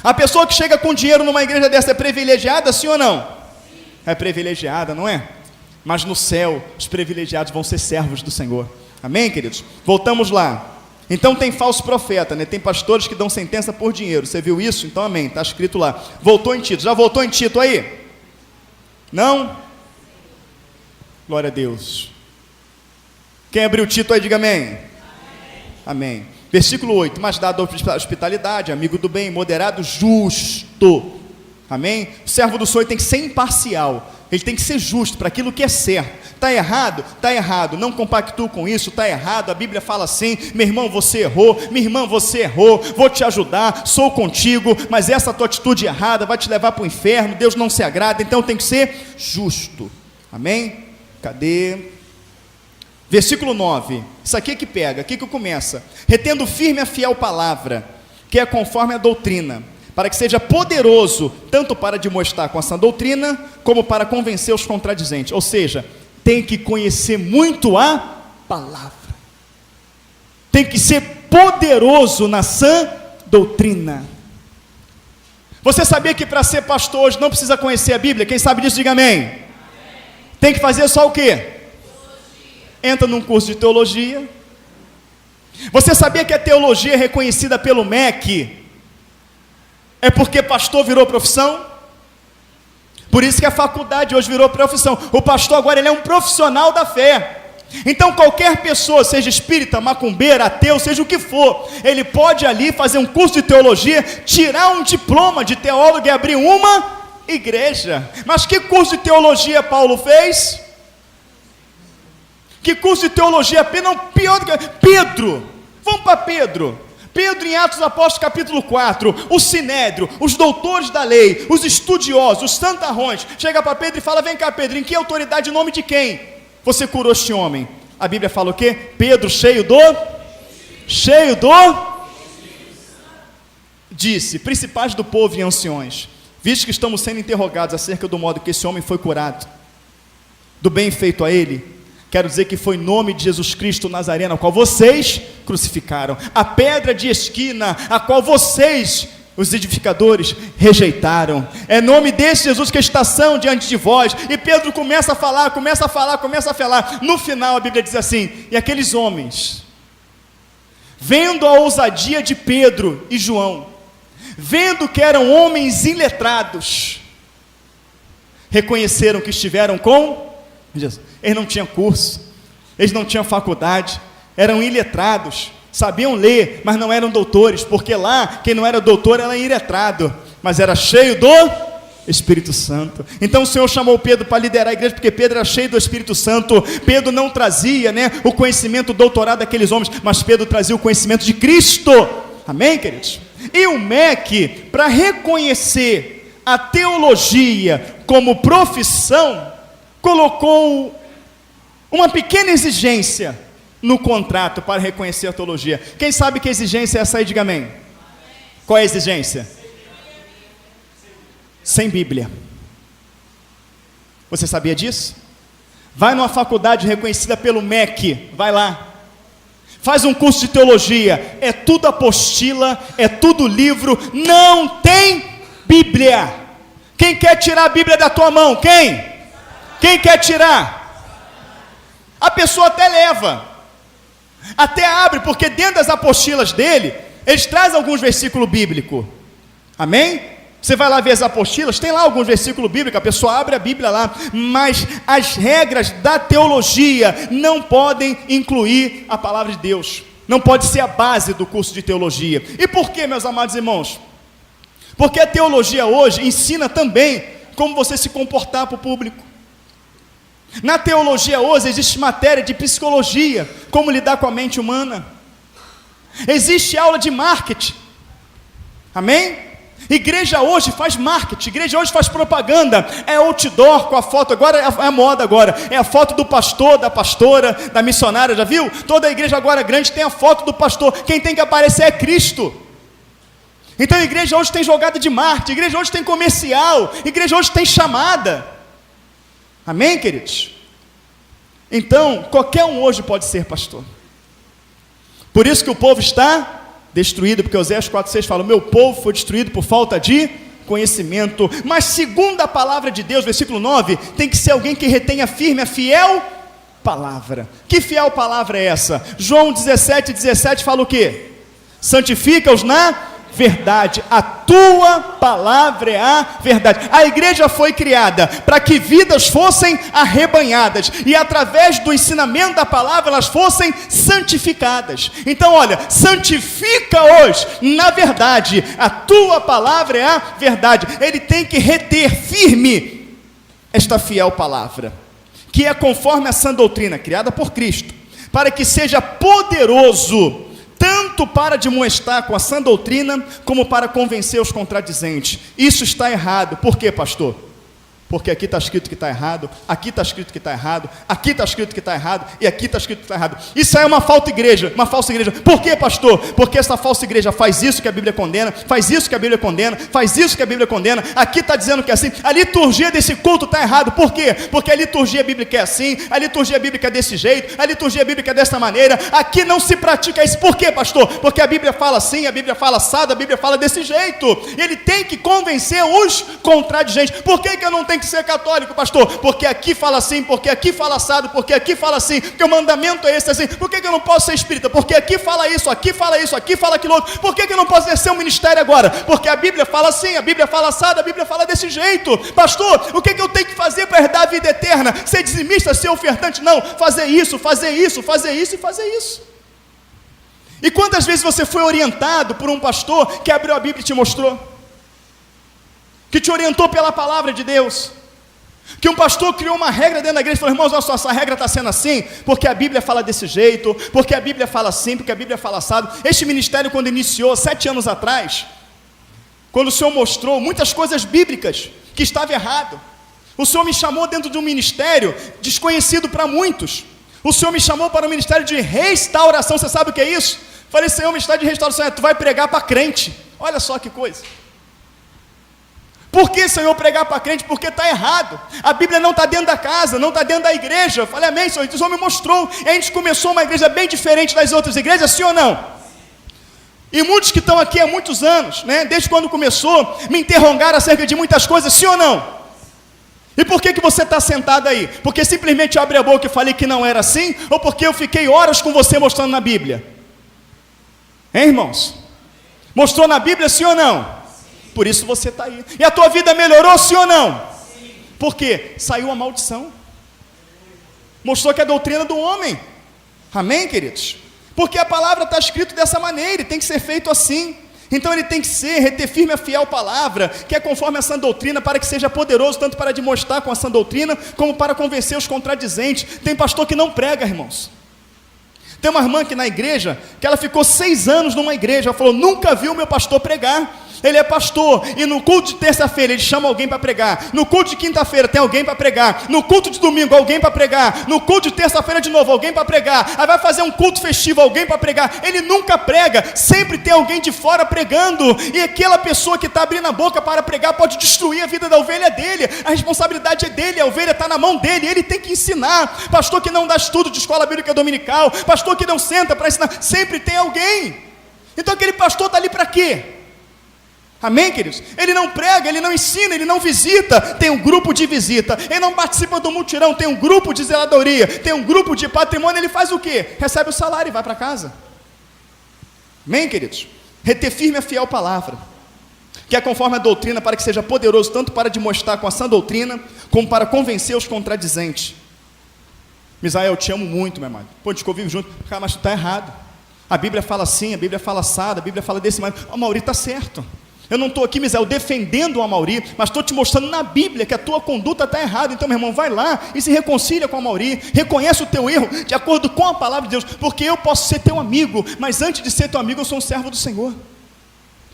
A pessoa que chega com dinheiro numa igreja dessa é privilegiada, sim ou não? É privilegiada, não é? Mas no céu, os privilegiados vão ser servos do Senhor. Amém, queridos? Voltamos lá. Então tem falso profeta, Tem pastores que dão sentença por dinheiro. Você viu isso? Então amém, está escrito lá. Voltou em Tito. Já voltou em Tito aí? Não? Glória a Deus. Quem abriu Tito aí, diga amém. Amém. Versículo 8, mas dado a hospitalidade, amigo do bem, moderado, justo, amém? O servo do Senhor tem que ser imparcial, ele tem que ser justo para aquilo que é certo. Está errado, não compactuo com isso, está errado, a Bíblia fala assim: meu irmão, você errou, minha irmã, você errou, vou te ajudar, sou contigo, mas essa tua atitude errada vai te levar para o inferno, Deus não se agrada, então tem que ser justo, amém? Cadê? Versículo 9, isso aqui é que pega, aqui que começa: retendo firme a fiel palavra, que é conforme a doutrina, para que seja poderoso, tanto para demonstrar com a sã doutrina, como para convencer os contradizentes. Ou seja, tem que conhecer muito a palavra, tem que ser poderoso na sã doutrina. Você sabia que para ser pastor hoje não precisa conhecer a Bíblia? Quem sabe disso, diga amém. Tem que fazer só o quê? Entra num curso de teologia. Você sabia que a teologia é reconhecida pelo MEC? É porque pastor virou profissão? Por isso que a faculdade hoje virou profissão. O pastor agora ele é um profissional da fé. Então qualquer pessoa, seja espírita, macumbeira, ateu, seja o que for, ele pode ali fazer um curso de teologia, tirar um diploma de teólogo e abrir uma igreja. Mas que curso de teologia Paulo fez? Que curso de teologia? Não, pior do que Pedro. Vamos para Pedro. Pedro em Atos Apóstolos capítulo 4, o Sinédrio, os doutores da lei, os estudiosos, os santarrões, chega para Pedro e fala: vem cá Pedro, em que autoridade, em nome de quem você curou este homem? A Bíblia fala o quê? Pedro cheio do disse: principais do povo e anciões, visto que estamos sendo interrogados acerca do modo que esse homem foi curado, do bem feito a ele, quero dizer que foi em nome de Jesus Cristo Nazareno, a qual vocês crucificaram, a pedra de esquina, a qual vocês, os edificadores, rejeitaram. É nome desse Jesus que estação diante de vós. E Pedro começa a falar. No final a Bíblia diz assim: e aqueles homens, vendo a ousadia de Pedro e João, vendo que eram homens iletrados, reconheceram que estiveram com Jesus. Eles não tinham curso, eles não tinham faculdade, eram iletrados, sabiam ler, mas não eram doutores, porque lá, quem não era doutor era iletrado, mas era cheio do Espírito Santo. Então o Senhor chamou Pedro para liderar a igreja, porque Pedro era cheio do Espírito Santo. Pedro não trazia, o conhecimento, o doutorado daqueles homens, mas Pedro trazia o conhecimento de Cristo. Amém, queridos? E o MEC, para reconhecer a teologia como profissão, colocou uma pequena exigência no contrato para reconhecer a teologia. Quem sabe que exigência é essa aí, diga amém. Qual é a exigência? Sem Bíblia. Você sabia disso? Vai numa faculdade reconhecida pelo MEC, vai lá, faz um curso de teologia, é tudo apostila, é tudo livro, não tem Bíblia. Quem quer tirar a Bíblia da tua mão? Quem? Quem quer tirar? A pessoa até leva, até abre, porque dentro das apostilas dele, eles trazem alguns versículos bíblicos. Amém? Você vai lá ver as apostilas, tem lá alguns versículos bíblicos, a pessoa abre a Bíblia lá, mas as regras da teologia não podem incluir a palavra de Deus, não pode ser a base do curso de teologia. E por quê, meus amados irmãos? Porque a teologia hoje ensina também como você se comportar para o público. Na teologia hoje existe matéria de psicologia, como lidar com a mente humana. Existe aula de marketing. Amém? Igreja hoje faz marketing, igreja hoje faz propaganda, é outdoor com a foto, agora é a moda agora, é a foto do pastor, da pastora, da missionária, já viu? Toda a igreja agora grande tem a foto do pastor, quem tem que aparecer é Cristo. Então a igreja hoje tem jogada de marketing, a igreja hoje tem comercial, a igreja hoje tem chamada. Amém, queridos? Então, qualquer um hoje pode ser pastor. Por isso que o povo está destruído, porque Oséias 4,6 fala: o meu povo foi destruído por falta de conhecimento. Mas segundo a palavra de Deus, versículo 9, tem que ser alguém que retenha firme a fiel palavra. Que fiel palavra é essa? João 17,17 fala o quê? Santifica-os na verdade, a tua palavra é a verdade. A igreja foi criada para que vidas fossem arrebanhadas, e através do ensinamento da palavra elas fossem santificadas. Então olha, santifica-os na verdade, a tua palavra é a verdade. Ele tem que reter firme esta fiel palavra, que é conforme a sã doutrina criada por Cristo, para que seja poderoso tanto para demonstrar com a sã doutrina, como para convencer os contradizentes. Isso está errado. Por quê, pastor? Porque aqui está escrito que está errado, aqui está escrito que está errado, aqui está escrito que está errado, e aqui está escrito que está errado. Isso é uma falsa igreja, uma falsa igreja. Por quê, pastor? Porque essa falsa igreja faz isso que a Bíblia condena, faz isso que a Bíblia condena, faz isso que a Bíblia condena, aqui está dizendo que é assim. A liturgia desse culto está errado. Por quê? Porque a liturgia bíblica é assim, a liturgia bíblica é desse jeito, a liturgia bíblica é dessa maneira, aqui não se pratica isso. Por quê, pastor? Porque a Bíblia fala assim, a Bíblia fala assado, a Bíblia fala desse jeito. Ele tem que convencer os contradigentes. Por que eu não tenho que ser católico, pastor? Porque aqui fala assim, porque aqui fala assado, porque aqui fala assim, porque o mandamento é esse assim. Por que eu não posso ser espírita? Porque aqui fala isso, aqui fala isso, aqui fala aquilo outro. Por que eu não posso exercer um ministério agora? Porque a Bíblia fala assim, a Bíblia fala assado, a Bíblia fala desse jeito. Pastor, o que eu tenho que fazer para herdar a vida eterna? Ser dizimista, ser ofertante? Não, fazer isso, fazer isso, fazer isso e fazer isso. E quantas vezes você foi orientado por um pastor que abriu a Bíblia e te mostrou? Que te orientou pela palavra de Deus? Que um pastor criou uma regra dentro da igreja e falou: irmãos, olha só, essa regra está sendo assim, porque a Bíblia fala desse jeito, porque a Bíblia fala assim, porque a Bíblia fala assado. Este ministério, quando iniciou 7 anos atrás, quando o Senhor mostrou muitas coisas bíblicas que estava errado, o Senhor me chamou dentro de um ministério desconhecido para muitos. O Senhor me chamou para um ministério de restauração. Você sabe o que é isso? Falei: Senhor, ministério de restauração, tu vai pregar para crente. Olha só que coisa. Por que, Senhor, pregar para crente? Porque está errado. A Bíblia não está dentro da casa, não está dentro da igreja. Eu falei: amém, Senhor. O Senhor me mostrou. E a gente começou uma igreja bem diferente das outras igrejas, sim ou não? E muitos que estão aqui há muitos anos, né, desde quando começou, me interrogaram acerca de muitas coisas, sim ou não? E por que você está sentado aí? Porque simplesmente eu abri a boca e falei que não era assim? Ou porque eu fiquei horas com você mostrando na Bíblia? Hein, irmãos? Mostrou na Bíblia, sim ou não? Por isso você está aí. E a tua vida melhorou, sim ou não? Sim. Por quê? Saiu a maldição. Mostrou que é a doutrina do homem. Amém, queridos? Porque a palavra está escrita dessa maneira, e tem que ser feito assim. Então ele tem que reter firme a fiel palavra, que é conforme a sã doutrina, para que seja poderoso, tanto para demonstrar com a sã doutrina, como para convencer os contradizentes. Tem pastor que não prega, irmãos. Tem uma irmã aqui na igreja, que ela ficou 6 anos numa igreja, ela falou: nunca viu meu pastor pregar. Ele é pastor, e no culto de terça-feira ele chama alguém para pregar, no culto de quinta-feira tem alguém para pregar, no culto de domingo alguém para pregar, no culto de terça-feira de novo alguém para pregar, aí vai fazer um culto festivo, alguém para pregar. Ele nunca prega, sempre tem alguém de fora pregando, e aquela pessoa que está abrindo a boca para pregar pode destruir a vida da ovelha dele. A responsabilidade é dele, a ovelha está na mão dele, ele tem que ensinar. Pastor que não dá estudo de escola bíblica dominical, pastor que não senta para ensinar, sempre tem alguém. Então aquele pastor está ali para quê? Amém, queridos? Ele não prega, ele não ensina, ele não visita, tem um grupo de visita. Ele não participa do mutirão, tem um grupo de zeladoria, tem um grupo de patrimônio. Ele faz o quê? Recebe o salário e vai para casa. Amém, queridos? Reter firme a fiel palavra, que é conforme a doutrina, para que seja poderoso tanto para demonstrar com a sã doutrina, como para convencer os contradizentes. Misael, eu te amo muito, meu amado. Pô, a gente convive junto. Cara, mas tu está errado. A Bíblia fala assim, a Bíblia fala assado, a Bíblia fala desse modo. O Amauri está certo. Eu não estou aqui, Misael, defendendo o Amauri, mas estou te mostrando na Bíblia que a tua conduta está errada. Então, meu irmão, vai lá e se reconcilia com o Amauri, reconhece o teu erro, de acordo com a palavra de Deus, porque eu posso ser teu amigo, mas antes de ser teu amigo, eu sou um servo do Senhor.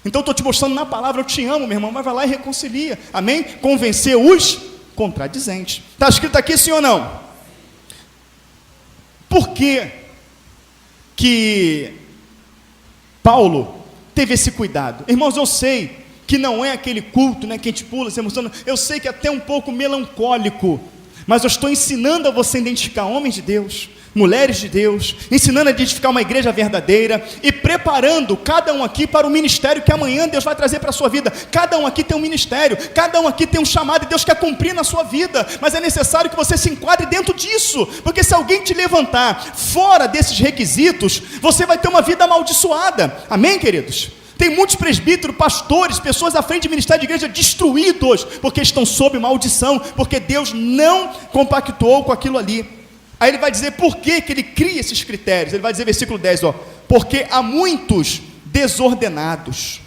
Então, estou te mostrando na palavra, eu te amo, meu irmão, vai lá e reconcilia, amém? Convencer os contradizentes. Está escrito aqui, sim ou não? Por que Paulo teve esse cuidado? Irmãos, eu sei que não é aquele culto, né, que a gente pula, se emociona. Eu sei que é até um pouco melancólico, mas eu estou ensinando a você identificar homens de Deus, mulheres de Deus, ensinando a identificar uma igreja verdadeira e preparando cada um aqui para o ministério que amanhã Deus vai trazer para a sua vida. Cada um aqui tem um ministério, cada um aqui tem um chamado e Deus quer cumprir na sua vida, mas é necessário que você se enquadre dentro disso, porque se alguém te levantar fora desses requisitos, você vai ter uma vida amaldiçoada. Amém, queridos? Tem muitos presbíteros, pastores, pessoas à frente de ministério de igreja destruídos, porque estão sob maldição, porque Deus não compactuou com aquilo ali. Aí ele vai dizer por que ele cria esses critérios. Ele vai dizer, versículo 10, porque há muitos desordenados,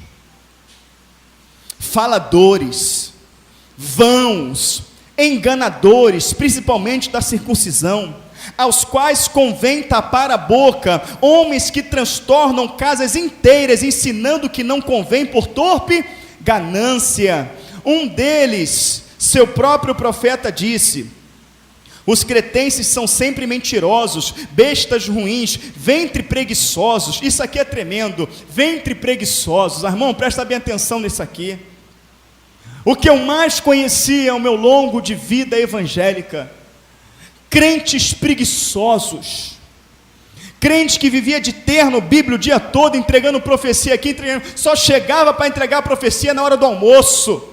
faladores, vãos, enganadores, principalmente da circuncisão, aos quais convém tapar a boca, homens que transtornam casas inteiras, ensinando que não convém por torpe ganância. Um deles, seu próprio profeta disse: os cretenses são sempre mentirosos, bestas ruins, ventre preguiçosos. Isso aqui é tremendo, ventre preguiçosos. Irmão, presta bem atenção nisso aqui. O que eu mais conheci ao meu longo de vida evangélica, crentes preguiçosos, crente que vivia de terno, Bíblia o dia todo, entregando profecia aqui, só chegava para entregar a profecia na hora do almoço.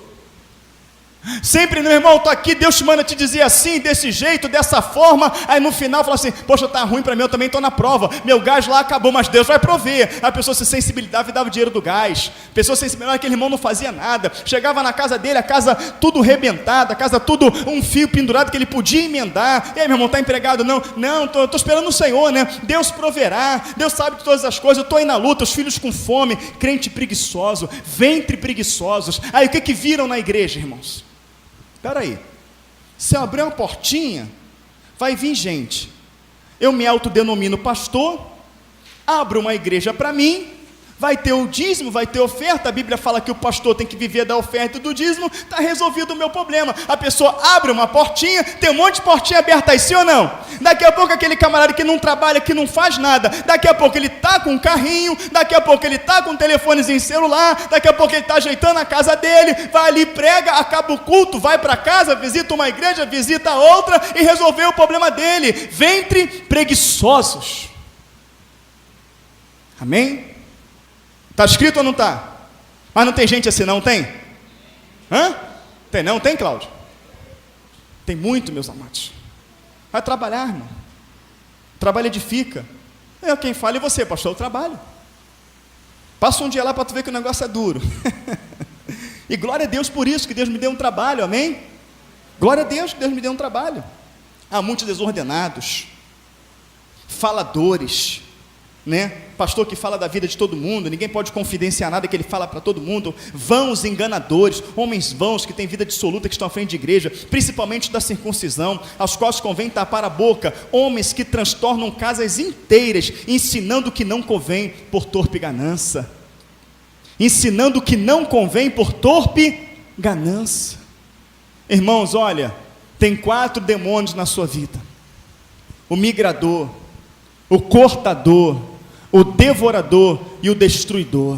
Sempre, meu irmão, estou aqui, Deus te manda te dizer assim, desse jeito, dessa forma. Aí no final fala assim: poxa, está ruim para mim, eu também estou na prova, meu gás lá acabou, mas Deus vai prover. A pessoa se sensibilizava e dava o dinheiro do gás. A pessoa se sensibilizava, aquele irmão não fazia nada. Chegava na casa dele, a casa tudo rebentada, a casa tudo um fio pendurado que ele podia emendar. E aí, meu irmão, está empregado? Não, estou esperando o Senhor, né? Deus proverá, Deus sabe de todas as coisas, eu estou aí na luta, os filhos com fome, crente preguiçoso, ventre preguiçosos. Aí o que viram na igreja, irmãos? Espera aí, se eu abrir uma portinha, vai vir gente. Eu me autodenomino pastor, abro uma igreja para mim, vai ter o dízimo, vai ter oferta. A Bíblia fala que o pastor tem que viver da oferta e do dízimo. Está resolvido o meu problema. A pessoa abre uma portinha, tem um monte de portinha aberta aí, sim ou não? Daqui a pouco aquele camarada que não trabalha, que não faz nada, daqui a pouco ele está com um carrinho, daqui a pouco ele está com um telefonezinho celular, daqui a pouco ele está ajeitando a casa dele, vai ali, prega, acaba o culto, vai para casa, visita uma igreja, visita outra e resolveu o problema dele. Ventre preguiçosos. Amém? Está escrito ou não está? Mas não tem gente assim, não tem? Hã? Tem não? Tem, Cláudio? Tem muito, meus amados. Vai trabalhar, irmão. Trabalho edifica. Eu quem fala é você, pastor, eu trabalho. Passa um dia lá para tu ver que o negócio é duro. E glória a Deus por isso, que Deus me deu um trabalho, amém? Glória a Deus que Deus me deu um trabalho. Há muitos desordenados, faladores, né? Pastor que fala da vida de todo mundo, ninguém pode confidenciar nada que ele fala para todo mundo. Vãos enganadores, homens vãos que têm vida dissoluta, que estão à frente de igreja, principalmente da circuncisão, aos quais convém tapar a boca, homens que transtornam casas inteiras, ensinando que não convém por torpe ganância. Ensinando que não convém por torpe ganância. Irmãos, olha, tem 4 demônios na sua vida: o migrador, o cortador, o devorador e o destruidor.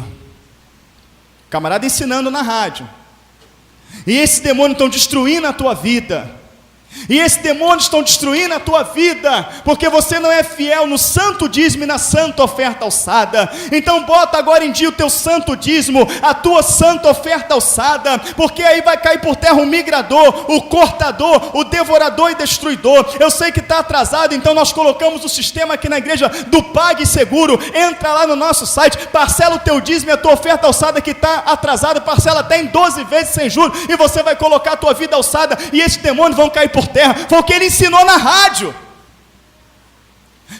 Camarada ensinando na rádio, e esses demônios estão destruindo a tua vida, E esses demônios estão destruindo a tua vida, porque você não é fiel no santo dízimo e na santa oferta alçada. Então bota agora em dia o teu santo dízimo, a tua santa oferta alçada, porque aí vai cair por terra o migrador, o cortador, o devorador e destruidor. Eu sei que está atrasado, então nós colocamos o sistema aqui na igreja do Pague Seguro. Entra lá no nosso site, parcela o teu dízimo e a tua oferta alçada que está atrasada, parcela até em 12 vezes sem juros, e você vai colocar a tua vida alçada, e esses demônios vão cair por terra. Foi o que ele ensinou na rádio.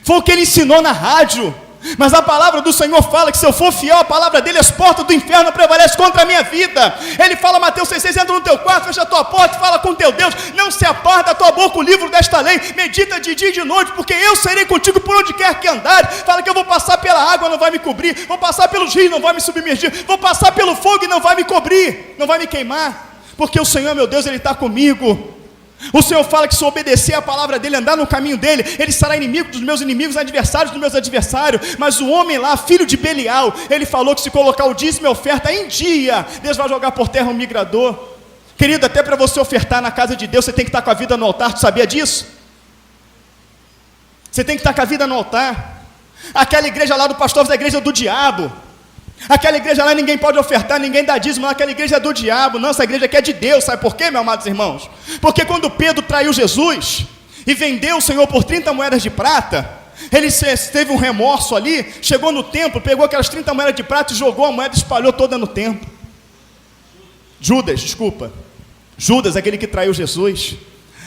Foi o que ele ensinou na rádio. Mas a palavra do Senhor fala que se eu for fiel à palavra dele, as portas do inferno prevalecem contra a minha vida. Ele fala, Mateus 6,6, entra no teu quarto, fecha a tua porta e fala com teu Deus. Não se aparta da tua boca o livro desta lei, medita de dia e de noite, porque eu serei contigo por onde quer que andares. Fala que eu vou passar pela água, não vai me cobrir, vou passar pelos rios, não vai me submergir, vou passar pelo fogo e não vai me cobrir, não vai me queimar, porque o Senhor, meu Deus, ele está comigo. O Senhor fala que se eu obedecer a palavra dele, andar no caminho dele, ele será inimigo dos meus inimigos, adversários dos meus adversários. Mas o homem lá, filho de Belial, ele falou que se colocar o dízimo e a oferta em dia, Deus vai jogar por terra um migrador. Querido, até para você ofertar na casa de Deus, você tem que estar com a vida no altar. Tu sabia disso? Você tem que estar com a vida no altar. Aquela igreja lá do pastor é a igreja do diabo. Aquela igreja lá ninguém pode ofertar, ninguém dá dízimo, aquela igreja é do diabo. Não, essa igreja aqui é de Deus. Sabe por quê, meus amados irmãos? Porque quando Pedro traiu Jesus e vendeu o Senhor por 30 moedas de prata, ele teve um remorso ali, chegou no templo, pegou aquelas 30 moedas de prata e jogou a moeda e espalhou toda no templo. Judas, aquele que traiu Jesus.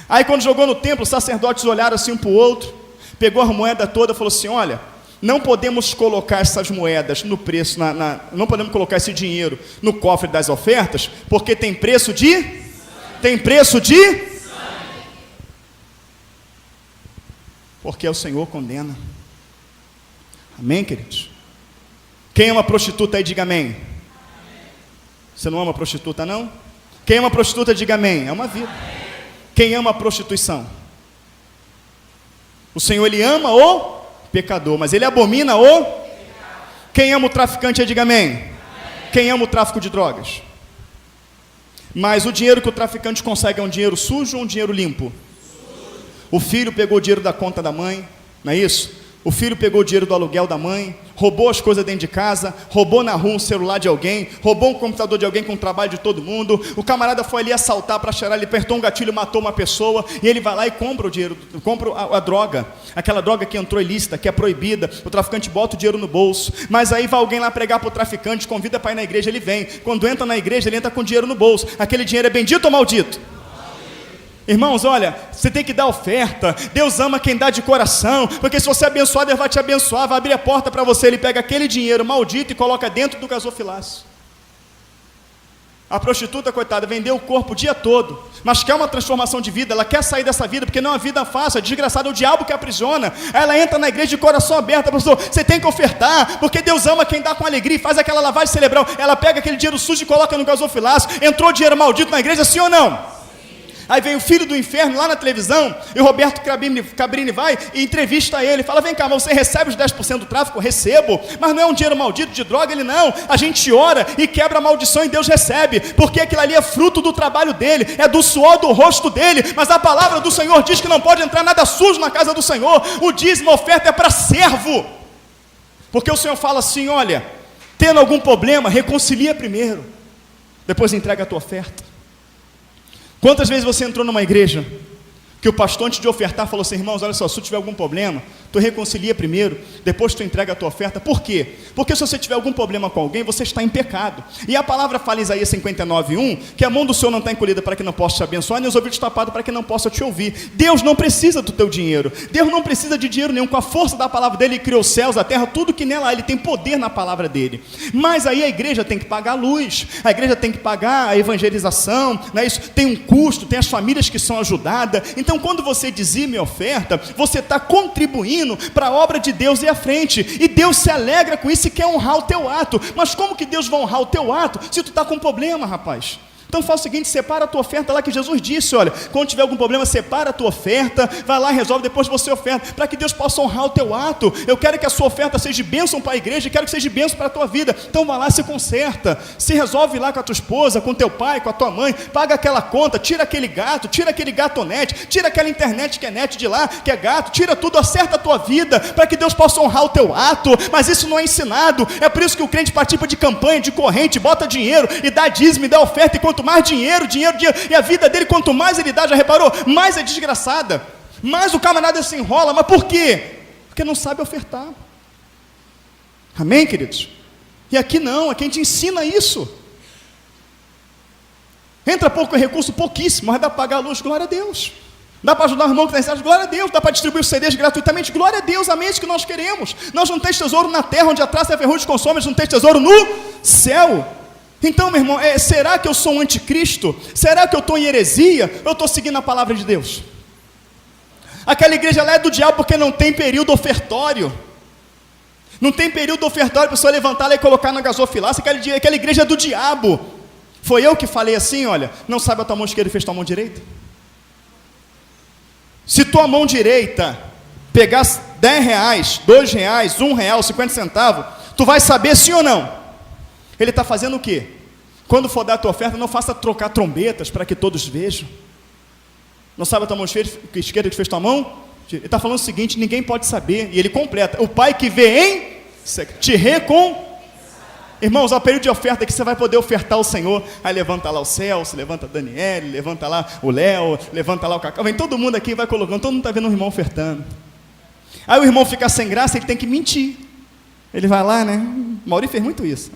Aí quando jogou no templo, os sacerdotes olharam assim um para o outro, pegou a moeda toda e falou assim, olha, não podemos colocar essas moedas no preço, não podemos colocar esse dinheiro no cofre das ofertas, porque tem preço de sangue. Porque o Senhor condena. Amém, queridos? Quem ama prostituta aí, diga amém. Você não ama prostituta, não? Quem ama prostituta, diga amém. É uma vida. Quem ama a prostituição? O Senhor, ele ama o pecador, mas ele abomina o... Quem ama o traficante, diga amém. Quem ama o tráfico de drogas? Mas o dinheiro que o traficante consegue é um dinheiro sujo ou um dinheiro limpo? O filho pegou o dinheiro da conta da mãe, não é isso? O filho pegou o dinheiro do aluguel da mãe, roubou as coisas dentro de casa, roubou na rua um celular de alguém, roubou um computador de alguém com o trabalho de todo mundo. O camarada foi ali assaltar para cheirar, ele apertou um gatilho, matou uma pessoa, e ele vai lá e compra o dinheiro, compra a droga, aquela droga que entrou ilícita, que é proibida. O traficante bota o dinheiro no bolso, mas aí vai alguém lá pregar para o traficante, convida para ir na igreja, ele vem. Quando entra na igreja, ele entra com o dinheiro no bolso. Aquele dinheiro é bendito ou maldito? Irmãos, olha, você tem que dar oferta. Deus ama quem dá de coração, porque se você é abençoado, Deus vai te abençoar, vai abrir a porta para você. Ele pega aquele dinheiro maldito e coloca dentro do gasofilácio. A prostituta, coitada, vendeu o corpo o dia todo, mas quer uma transformação de vida, ela quer sair dessa vida, porque não é uma vida fácil, é desgraçado, é o diabo que aprisiona. Aí ela entra na igreja de coração aberto, pastor, você tem que ofertar, porque Deus ama quem dá com alegria, faz aquela lavagem cerebral. Ela pega aquele dinheiro sujo e coloca no gasofilácio. Entrou dinheiro maldito na igreja, sim ou não? Aí vem o filho do inferno lá na televisão, e o Roberto Cabrini vai e entrevista ele, fala, vem cá, mas você recebe os 10% do tráfico? Recebo, mas não é um dinheiro maldito de droga? Ele não, a gente ora e quebra a maldição e Deus recebe, porque aquilo ali é fruto do trabalho dele, é do suor do rosto dele. Mas a palavra do Senhor diz que não pode entrar nada sujo na casa do Senhor. O dízimo, a oferta é para servo, porque o Senhor fala assim, olha, tendo algum problema, reconcilia primeiro, depois entrega a tua oferta. Quantas vezes você entrou numa igreja que o pastor, antes de ofertar, falou assim, irmãos, olha só, se tu tiver algum problema, tu reconcilia primeiro, depois tu entrega a tua oferta. Por quê? Porque se você tiver algum problema com alguém, você está em pecado. E a palavra fala em Isaías 59:1, que a mão do Senhor não está encolhida para que não possa te abençoar, nem os ouvidos tapados para que não possa te ouvir. Deus não precisa do teu dinheiro, Deus não precisa de dinheiro nenhum. Com a força da palavra dele, ele criou os céus, a terra, tudo que nela há, ele tem poder na palavra dele. Mas aí a igreja tem que pagar a luz, a igreja tem que pagar a evangelização, não é isso? Tem um custo, tem as famílias que são ajudadas. Então quando você dizima e oferta, você está contribuindo para a obra de Deus ir à frente, e Deus se alegra com isso e quer honrar o teu ato. Mas como que Deus vai honrar o teu ato se tu está com problema, rapaz? Então faz o seguinte, separa a tua oferta lá, que Jesus disse, olha, quando tiver algum problema, separa a tua oferta, vai lá, resolve, depois você oferta, para que Deus possa honrar o teu ato. Eu quero que a sua oferta seja de bênção para a igreja, quero que seja de bênção para a tua vida. Então vai lá, se conserta, se resolve lá com a tua esposa, com teu pai, com a tua mãe, paga aquela conta, tira aquele gatonete, tira aquela internet que é net de lá, que é gato, tira tudo, acerta a tua vida, para que Deus possa honrar o teu ato. Mas isso não é ensinado. É por isso que o crente participa de campanha, de corrente, bota dinheiro e dá dízimo e dá oferta, e quanto mais dinheiro, e a vida dele, quanto mais ele dá, já reparou? Mais é desgraçada, mais o camarada se enrola. Mas por quê? Porque não sabe ofertar. Amém, queridos? E aqui não, aqui a gente ensina isso. Entra pouco recurso, pouquíssimo, mas dá para pagar a luz, glória a Deus. Dá para ajudar o irmão que está necessário, glória a Deus. Dá para distribuir os CDs gratuitamente, glória a Deus. Amém, é isso que nós queremos. Nós não temos tesouro na terra, onde a traça e a ferrugem consome, nós não temos tesouro no céu. Então, meu irmão, será que eu sou um anticristo? Será que eu estou em heresia? Eu estou seguindo a palavra de Deus? Aquela igreja lá é do diabo porque não tem período ofertório. Não tem período ofertório para a pessoa levantar lá e colocar na gasofilácia. Aquela igreja é do diabo. Foi eu que falei assim, olha, não sabe a tua mão esquerda e fez tua mão direita? Se tua mão direita pegar 10 reais, 2 reais, 1 real, 50 centavos, tu vai saber sim ou não? Ele está fazendo o quê? Quando for dar a tua oferta, não faça trocar trombetas para que todos vejam. Não sabe a tua mão esquerda que fez tua mão? Ele está falando o seguinte, ninguém pode saber. E ele completa, o Pai que vê em te Irmãos, ao período de oferta que você vai poder ofertar ao Senhor. Aí levanta lá o Celso, levanta a Daniele, levanta lá o Léo, levanta lá o Cacau. Vem todo mundo aqui, vai colocando, todo mundo está vendo o irmão ofertando. Aí o irmão fica sem graça, ele tem que mentir. Ele vai lá, né? Mauri fez muito isso.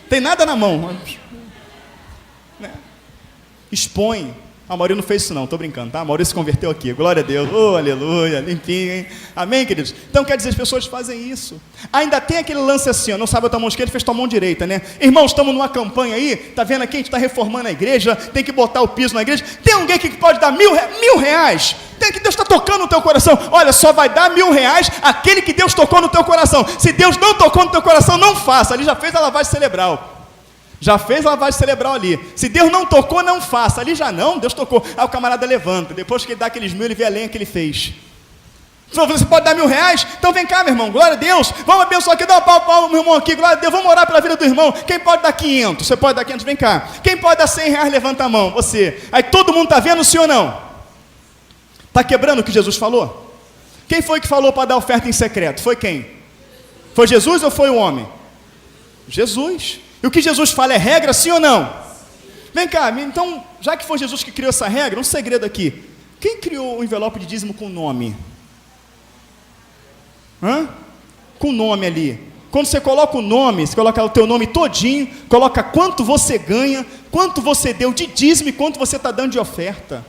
Tem nada na mão, né? Expõe. A Mauri não fez isso não, estou brincando, tá? A Mauri se converteu aqui, glória a Deus, oh, aleluia, limpinho, hein? Amém, queridos? Então quer dizer, as pessoas fazem isso. Ainda tem aquele lance assim, ó, não sabe a tua mão esquerda, fez tua mão direita, né? Irmãos, estamos numa campanha aí, tá vendo aqui, a gente está reformando a igreja, tem que botar o piso na igreja. Tem alguém aqui que pode dar R$1.000? Tem que Deus está tocando no teu coração. Olha, só vai dar R$1.000 aquele que Deus tocou no teu coração. Se Deus não tocou no teu coração, não faça. Ali já fez a lavagem cerebral. Já fez a lavagem cerebral ali. Se Deus não tocou, não faça. Ali já não, Deus tocou. Aí o camarada levanta. Depois que ele dá aqueles 1.000, ele vê a lenha que ele fez. Você pode dar R$1.000? Então vem cá, meu irmão, glória a Deus. Vamos abençoar aqui, dá uma palma, meu irmão aqui, glória a Deus. Vamos orar pela vida do irmão. Quem pode dar 500? Você pode dar 500? Vem cá. Quem pode dar R$100? Levanta a mão. Você. Aí todo mundo está vendo, sim ou não? Está quebrando o que Jesus falou? Quem foi que falou para dar oferta em secreto? Foi quem? Foi Jesus ou foi o homem? Jesus. E o que Jesus fala é regra, sim ou não? Vem cá, então, já que foi Jesus que criou essa regra, um segredo aqui. Quem criou o envelope de dízimo com nome? Com nome ali. Quando você coloca o nome, você coloca o teu nome todinho, coloca quanto você ganha, quanto você deu de dízimo e quanto você está dando de oferta.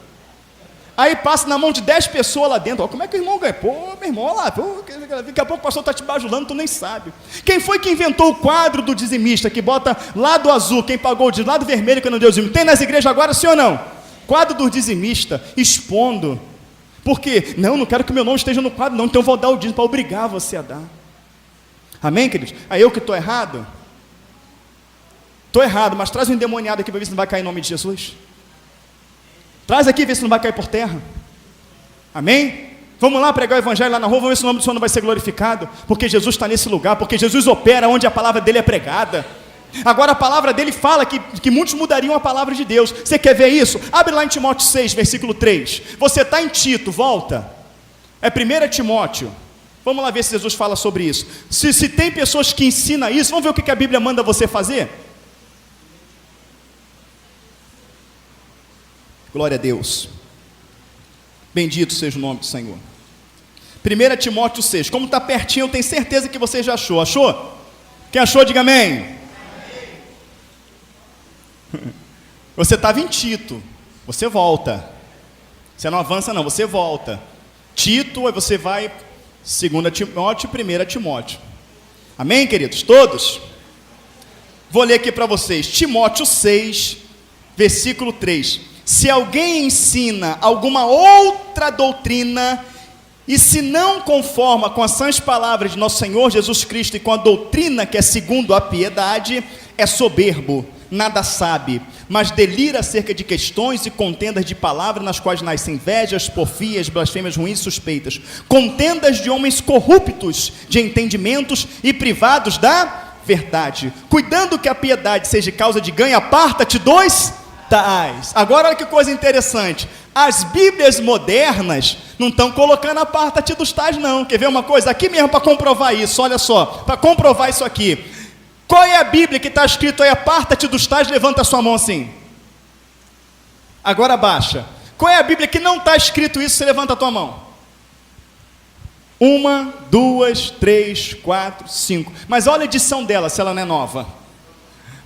Aí passa na mão de 10 pessoas lá dentro. Ó, como é que o irmão ganha? Pô, meu irmão, olha lá. Pô, daqui a pouco o pastor está te bajulando, tu nem sabe. Quem foi que inventou o quadro do dizimista, que bota lado azul, quem pagou o dízimo, lado vermelho, que não deu o dízimo? Tem nas igrejas agora, sim ou não? Quadro do dizimista, expondo. Por quê? Não quero que o meu nome esteja no quadro, não. Então eu vou dar o dízimo para obrigar você a dar. Amém, queridos? Aí eu que estou errado? Estou errado, mas traz um endemoniado aqui para ver se não vai cair em nome de Jesus. Traz aqui, vê se não vai cair por terra. Amém? Vamos lá pregar o evangelho lá na rua, vamos ver se o nome do Senhor não vai ser glorificado, porque Jesus está nesse lugar, porque Jesus opera onde a palavra dele é pregada. Agora a palavra dele fala que muitos mudariam a palavra de Deus. Você quer ver isso? Abre lá em Timóteo 6, versículo 3. Você está em Tito, volta. É 1 Timóteo. Vamos lá ver se Jesus fala sobre isso. Se tem pessoas que ensinam isso, vamos ver o que a Bíblia manda você fazer? Glória a Deus. Bendito seja o nome do Senhor. 1 Timóteo 6. Como está pertinho, eu tenho certeza que você já achou. Achou? Quem achou, diga amém. Amém. Você estava em Tito. Você volta. Você não avança não, você volta. Tito, aí você vai 2 Timóteo e 1 Timóteo. Amém, queridos? Todos? Vou ler aqui para vocês. Timóteo 6, versículo 3. Se alguém ensina alguma outra doutrina, e se não conforma com as sãs palavras de nosso Senhor Jesus Cristo e com a doutrina que é segundo a piedade, é soberbo, nada sabe, mas delira acerca de questões e contendas de palavras nas quais nascem invejas, porfias, blasfêmias ruins e suspeitas, contendas de homens corruptos de entendimentos e privados da verdade, cuidando que a piedade seja causa de ganho, aparta-te dos tais. Agora olha que coisa interessante, as Bíblias modernas não estão colocando aparta-te dos tais não. Quer ver uma coisa? Aqui mesmo para comprovar isso, olha só, para comprovar isso aqui. Qual é a Bíblia que está escrito aí, aparta-te dos tais? Levanta a sua mão assim. Agora abaixa. Qual é a Bíblia que não está escrito isso? Você levanta a tua mão. 1, 2, 3, 4, 5. Mas olha a edição dela, se ela não é nova.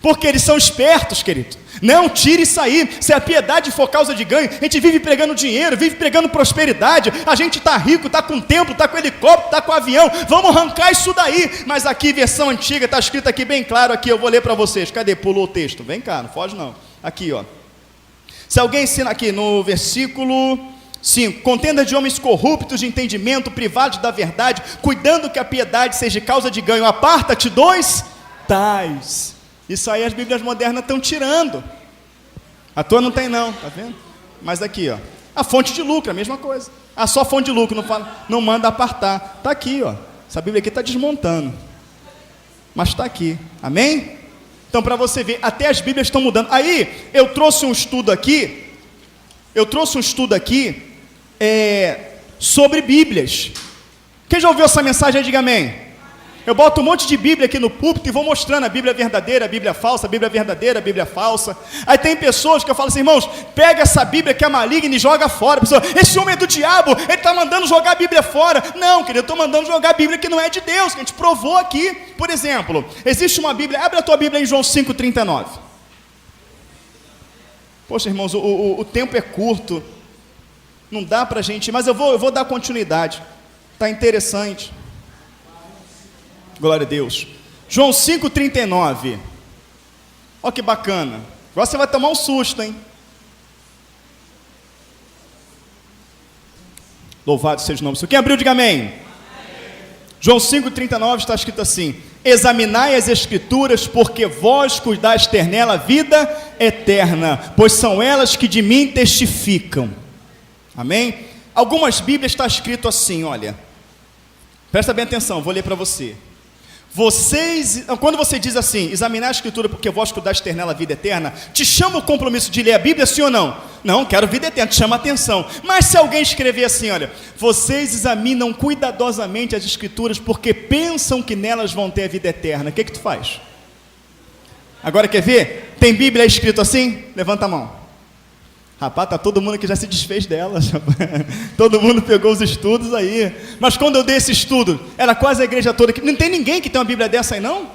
Porque eles são espertos, querido. Não, tire isso aí. Se a piedade for causa de ganho, a gente vive pregando dinheiro, vive pregando prosperidade, a gente está rico, está com templo, está com helicóptero, está com avião, vamos arrancar isso daí. Mas aqui, versão antiga, está escrito aqui bem claro, aqui, eu vou ler para vocês. Cadê? Pulou o texto. Vem cá, não foge não. Aqui, ó. Se alguém ensina aqui no versículo 5, contenda de homens corruptos de entendimento, privados da verdade, cuidando que a piedade seja causa de ganho, aparta-te dos tais. Isso aí as Bíblias modernas estão tirando. A tua não tem não, tá vendo? Mas aqui, ó, a fonte de lucro, a mesma coisa. Ah, só fonte de lucro, não manda apartar. Está aqui, ó. Essa Bíblia aqui está desmontando. Mas está aqui, amém? Então para você ver, até as Bíblias estão mudando. Aí, eu trouxe um estudo aqui, sobre Bíblias. Quem já ouviu essa mensagem aí, diga amém. Eu boto um monte de Bíblia aqui no púlpito e vou mostrando a Bíblia verdadeira, a Bíblia falsa, a Bíblia verdadeira, a Bíblia falsa. Aí tem pessoas que eu falo assim, irmãos, pega essa Bíblia que é maligna e joga fora. Pessoa, esse homem é do diabo, ele está mandando jogar a Bíblia fora. Não, querido, eu estou mandando jogar a Bíblia que não é de Deus, que a gente provou aqui. Por exemplo, existe uma Bíblia, abre a tua Bíblia em João 5,39. Poxa, irmãos, o tempo é curto, não dá para a gente, mas eu vou dar continuidade, está interessante. Glória a Deus. João 5,39. Olha que bacana. Agora você vai tomar um susto, hein? Louvado seja o nome do Senhor. Quem abriu, diga amém. Amém. João 5,39 está escrito assim: examinai as Escrituras, porque vós cuidastes nela a vida eterna, pois são elas que de mim testificam. Amém? Algumas Bíblias está escrito assim, olha. Presta bem atenção, vou ler para você. Quando você diz assim, examinar a Escritura porque vós cuidastes nela a vida eterna, te chama o compromisso de ler a Bíblia, sim ou não? Não, quero vida eterna, te chama a atenção. Mas se alguém escrever assim, olha, vocês examinam cuidadosamente as Escrituras porque pensam que nelas vão ter a vida eterna, o que tu faz? Agora quer ver? Tem Bíblia escrito assim? Levanta a mão. Rapaz, tá todo mundo que já se desfez delas. Todo mundo pegou os estudos aí. Mas quando eu dei esse estudo, era quase a igreja toda. Não tem ninguém que tem uma Bíblia dessa aí, não?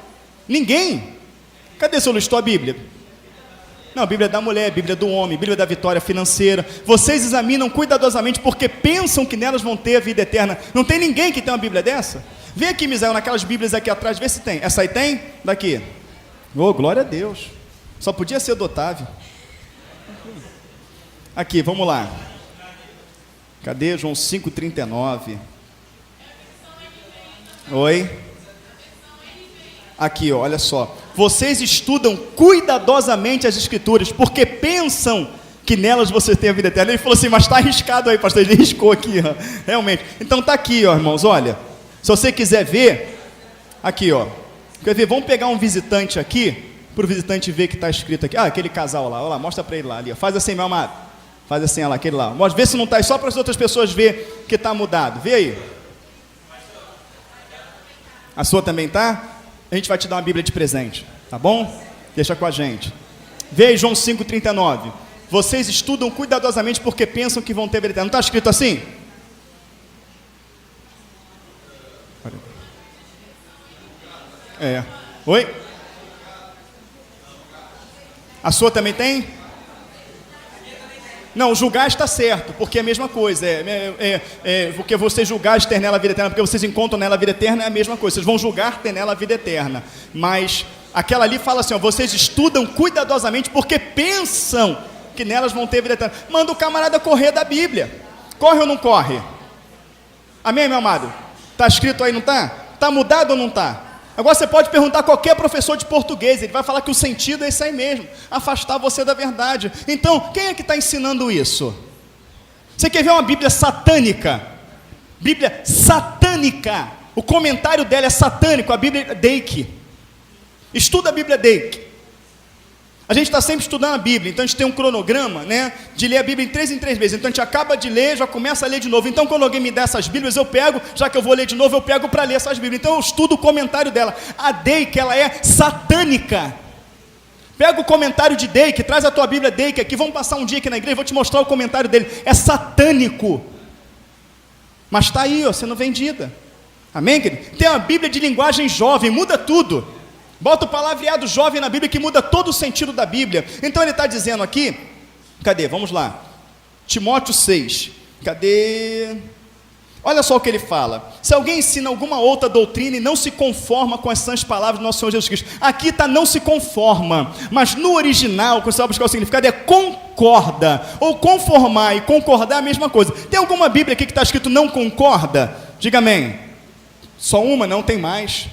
Ninguém. Cadê seu listou a Bíblia? Não, a Bíblia da mulher, a Bíblia do homem, a Bíblia da vitória financeira. Vocês examinam cuidadosamente porque pensam que nelas vão ter a vida eterna. Não tem ninguém que tem uma Bíblia dessa? Vem aqui, Misael, naquelas Bíblias aqui atrás, vê se tem. Essa aí tem? Daqui. Oh, glória a Deus. Só podia ser do Otávio. Aqui, vamos lá. Cadê João 5,39? Oi? Aqui, ó, olha só. Vocês estudam cuidadosamente as Escrituras, porque pensam que nelas você tem a vida eterna. Ele falou assim, mas está arriscado aí, pastor. Ele riscou aqui, ó. Realmente. Então está aqui, ó, irmãos, olha. Se você quiser ver, aqui, ó. Quer ver? Vamos pegar um visitante aqui, para o visitante ver que está escrito aqui. Ah, aquele casal lá, olha lá, mostra para ele lá, ali, ó. Faz assim, meu amado. Faz assim, olha lá, aquele lá. Mostra, vê se não está aí, só para as outras pessoas ver que está mudado. Vê aí. A sua também está? A gente vai te dar uma Bíblia de presente, tá bom? Deixa com a gente. Vê aí João 5,39. Vocês estudam cuidadosamente porque pensam que vão ter vida eterna. Não está escrito assim? É. Oi? A sua também tem? Não, julgar está certo, porque é a mesma coisa, porque vocês julgar ter nela a vida eterna, porque vocês encontram nela a vida eterna, é a mesma coisa, vocês vão julgar ter nela a vida eterna, mas aquela ali fala assim, ó, vocês estudam cuidadosamente, porque pensam que nelas vão ter a vida eterna. Manda o camarada correr da Bíblia, corre ou não corre? Amém, meu amado? Está escrito aí, não está? Está mudado ou não está? Agora você pode perguntar a qualquer professor de português, ele vai falar que o sentido é esse aí mesmo, afastar você da verdade. Então, quem é que está ensinando isso? Você quer ver uma Bíblia satânica? Bíblia satânica. O comentário dela é satânico, a Bíblia Dake. Estuda a Bíblia Dake. A gente está sempre estudando a Bíblia, então a gente tem um cronograma, né, de ler a Bíblia em 3 vezes. Então a gente acaba de ler, já começa a ler de novo. Então quando alguém me dá essas Bíblias, eu pego, já que eu vou ler de novo, eu pego para ler essas Bíblias. Então eu estudo o comentário dela. A Dake, ela é satânica. Pega o comentário de Dake, traz a tua Bíblia Dake aqui, vamos passar um dia aqui na igreja, vou te mostrar o comentário dele. É satânico. Mas está aí, ó, sendo vendida. Amém, querido? Tem uma Bíblia de linguagem jovem, muda tudo. Bota o palavreado jovem na Bíblia que muda todo o sentido da Bíblia. Então ele está dizendo aqui, cadê? Vamos lá. Timóteo 6. Cadê? Olha só o que ele fala. Se alguém ensina alguma outra doutrina e não se conforma com as sãs palavras do nosso Senhor Jesus Cristo. Aqui está não se conforma. Mas no original, quando você vai buscar o significado, é concorda. Ou conformar e concordar é a mesma coisa. Tem alguma Bíblia aqui que está escrito não concorda? Diga amém. Só uma, não tem mais.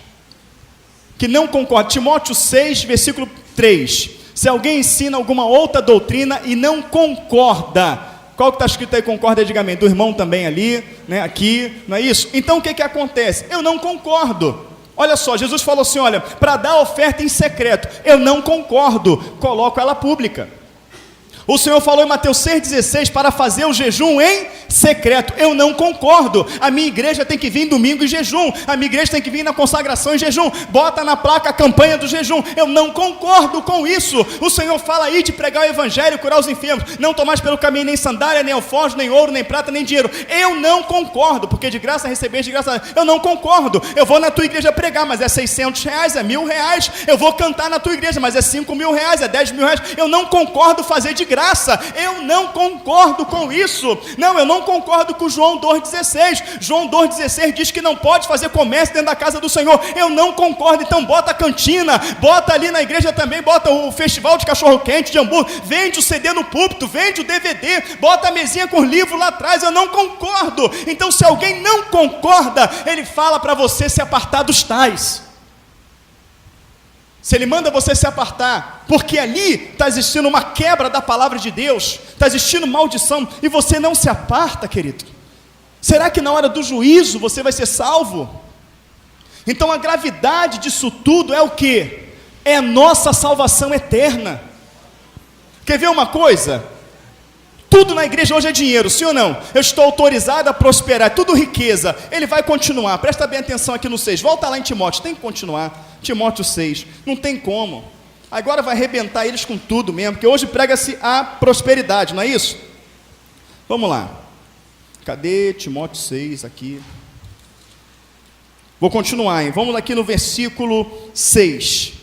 Que não concorda. Timóteo 6, versículo 3. Se alguém ensina alguma outra doutrina e não concorda, qual que está escrito aí concorda? Diga amém. Do irmão também ali, né, aqui, não é isso? Então o que acontece? Eu não concordo. Olha só, Jesus falou assim, olha, para dar oferta em secreto, eu não concordo, coloco ela pública. O Senhor falou em Mateus 6,16 para fazer o jejum em secreto. Eu não concordo. A minha igreja tem que vir em domingo em jejum. A minha igreja tem que vir na consagração em jejum. Bota na placa a campanha do jejum. Eu não concordo com isso. O Senhor fala aí de pregar o evangelho, curar os enfermos. Não tomais pelo caminho nem sandália, nem alforje, nem ouro, nem prata, nem dinheiro. Eu não concordo, porque de graça recebeis, de graça. Eu não concordo. Eu vou na tua igreja pregar, mas é R$600, é R$1.000. Eu vou cantar na tua igreja, mas é R$5.000, é R$10.000. Eu não concordo fazer de graça. Eu não concordo com isso. Não, eu não concordo com João 2,16. João 2,16 diz que não pode fazer comércio dentro da casa do Senhor. Eu não concordo. Então bota a cantina, bota ali na igreja também, bota o festival de cachorro quente, de hambúrguer, vende o CD no púlpito, vende o DVD, bota a mesinha com livro lá atrás. Eu não concordo. Então se alguém não concorda, ele fala para você se apartar dos tais. Se ele manda você se apartar, porque ali está existindo uma quebra da palavra de Deus, está existindo maldição, e você não se aparta, querido, será que na hora do juízo você vai ser salvo? Então a gravidade disso tudo é o que? É a nossa salvação eterna. Quer ver uma coisa? Tudo na igreja hoje é dinheiro, sim ou não? Eu estou autorizado a prosperar, tudo riqueza. Ele vai continuar, presta bem atenção aqui no 6, volta lá em Timóteo, tem que continuar. Timóteo 6, não tem como. Agora vai arrebentar eles com tudo mesmo, porque hoje prega-se a prosperidade, não é isso? Vamos lá. Cadê Timóteo 6 aqui? Vou continuar, hein? Vamos aqui no versículo 6.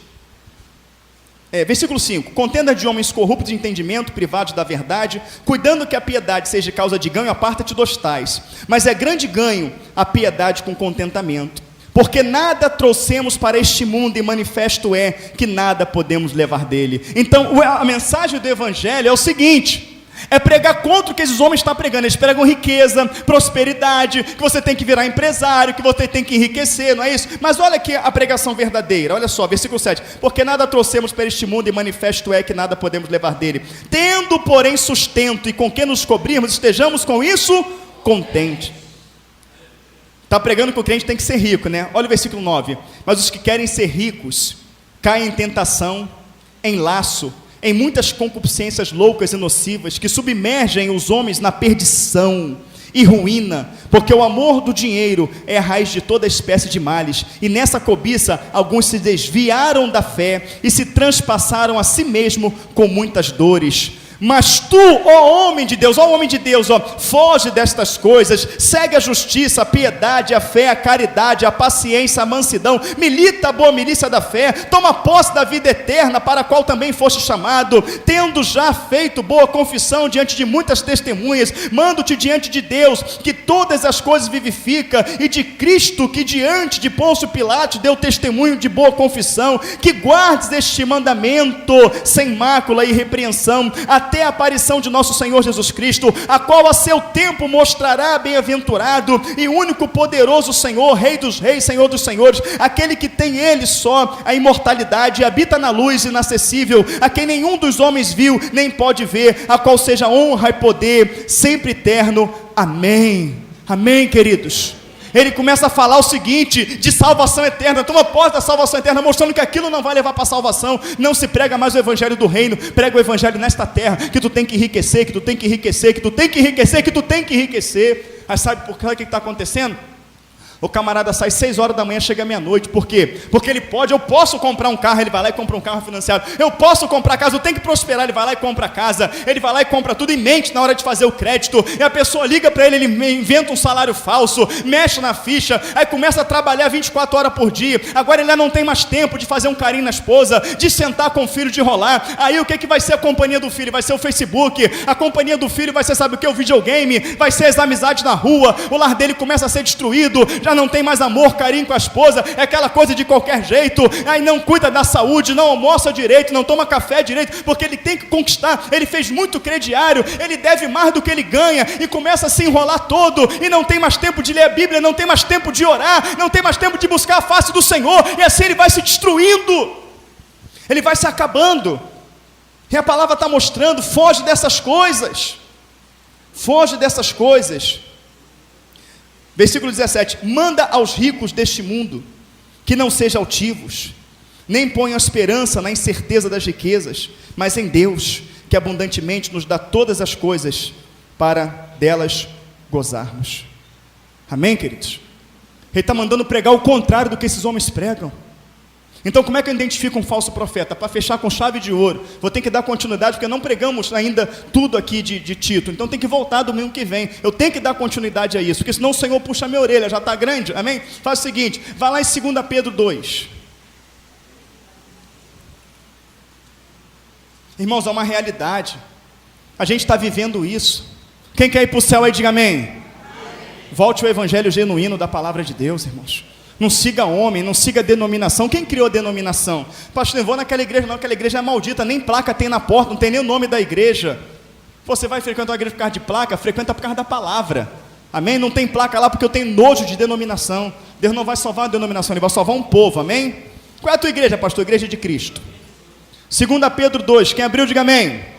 Versículo 5, contenda de homens corruptos de entendimento, privados da verdade, cuidando que a piedade seja causa de ganho, aparta-te dos tais. Mas é grande ganho a piedade com contentamento, porque nada trouxemos para este mundo, e manifesto é que nada podemos levar dele. Então a mensagem do evangelho é o seguinte: é pregar contra o que esses homens estão pregando. Eles pregam riqueza, prosperidade, que você tem que virar empresário, que você tem que enriquecer, não é isso? Mas olha aqui a pregação verdadeira, olha só, versículo 7, porque nada trouxemos para este mundo, e manifesto é que nada podemos levar dele. Tendo porém sustento e com que nos cobrirmos, estejamos com isso contentes. Está pregando que o crente tem que ser rico, né? Olha o versículo 9, mas os que querem ser ricos, caem em tentação, em laço, em muitas concupiscências loucas e nocivas, que submergem os homens na perdição e ruína, porque o amor do dinheiro é a raiz de toda espécie de males, e nessa cobiça alguns se desviaram da fé, e se transpassaram a si mesmo com muitas dores. Mas tu, ó homem de Deus, foge destas coisas, segue a justiça, a piedade, a fé, a caridade, a paciência, a mansidão, milita a boa milícia da fé, toma posse da vida eterna, para a qual também foste chamado, tendo já feito boa confissão diante de muitas testemunhas, mando-te diante de Deus, que todas as coisas vivifica, e de Cristo, que diante de Pôncio Pilatos deu testemunho de boa confissão, que guardes este mandamento sem mácula e repreensão, até até a aparição de nosso Senhor Jesus Cristo, a qual a seu tempo mostrará bem-aventurado e único poderoso Senhor, Rei dos reis, Senhor dos senhores, aquele que tem ele só a imortalidade e habita na luz inacessível, a quem nenhum dos homens viu, nem pode ver, a qual seja honra e poder, sempre eterno. Amém. Amém, queridos. Ele começa a falar o seguinte, de salvação eterna, toma posse da salvação eterna, mostrando que aquilo não vai levar para a salvação. Não se prega mais o evangelho do reino, prega o evangelho nesta terra, que tu tem que enriquecer, que tu tem que enriquecer, que tu tem que enriquecer, que tu tem que enriquecer. Mas sabe por que o que está acontecendo? O camarada sai 6 horas da manhã, chega meia-noite. Por quê? Porque ele pode, eu posso comprar um carro, ele vai lá e compra um carro financiado. Eu posso comprar casa, eu tenho que prosperar, ele vai lá e compra casa. Ele vai lá e compra tudo e mente na hora de fazer o crédito. E a pessoa liga para ele, ele inventa um salário falso, mexe na ficha, aí começa a trabalhar 24 horas por dia. Agora ele já não tem mais tempo de fazer um carinho na esposa, de sentar com o filho, de rolar. Aí o que vai ser a companhia do filho? Vai ser o Facebook. A companhia do filho vai ser, sabe o que? O videogame. Vai ser as amizades na rua. O lar dele começa a ser destruído. Já não tem mais amor, carinho com a esposa, é aquela coisa de qualquer jeito, aí não cuida da saúde, não almoça direito, não toma café direito, porque ele tem que conquistar, ele fez muito crediário, ele deve mais do que ele ganha, e começa a se enrolar todo, e não tem mais tempo de ler a Bíblia, não tem mais tempo de orar, não tem mais tempo de buscar a face do Senhor, e assim ele vai se destruindo, ele vai se acabando, e a palavra está mostrando, foge dessas coisas, versículo 17, manda aos ricos deste mundo, que não sejam altivos, nem ponham esperança na incerteza das riquezas, mas em Deus, que abundantemente nos dá todas as coisas, para delas gozarmos. Amém, queridos? Ele está mandando pregar o contrário do que esses homens pregam. Então como é que eu identifico um falso profeta? Para fechar com chave de ouro, vou ter que dar continuidade, porque não pregamos ainda tudo aqui de Tito, então tem que voltar domingo que vem, eu tenho que dar continuidade a isso, porque senão o Senhor puxa a minha orelha, já está grande, amém? Faz o seguinte, vai lá em 2 Pedro 2, irmãos, é uma realidade, a gente está vivendo isso. Quem quer ir para o céu aí, diga amém. Amém. Volte ao evangelho genuíno da palavra de Deus, irmãos. Não siga homem, não siga denominação. Quem criou a denominação? Pastor, não vou naquela igreja não, aquela igreja é maldita, nem placa tem na porta, não tem nem o nome da igreja. Você vai frequentar a igreja por causa de placa? Frequenta por causa da palavra. Amém? Não tem placa lá porque eu tenho nojo de denominação. Deus não vai salvar a denominação, Ele vai salvar um povo, amém? Qual é a tua igreja, pastor? Igreja de Cristo. 2 Pedro 2, quem abriu, diga amém.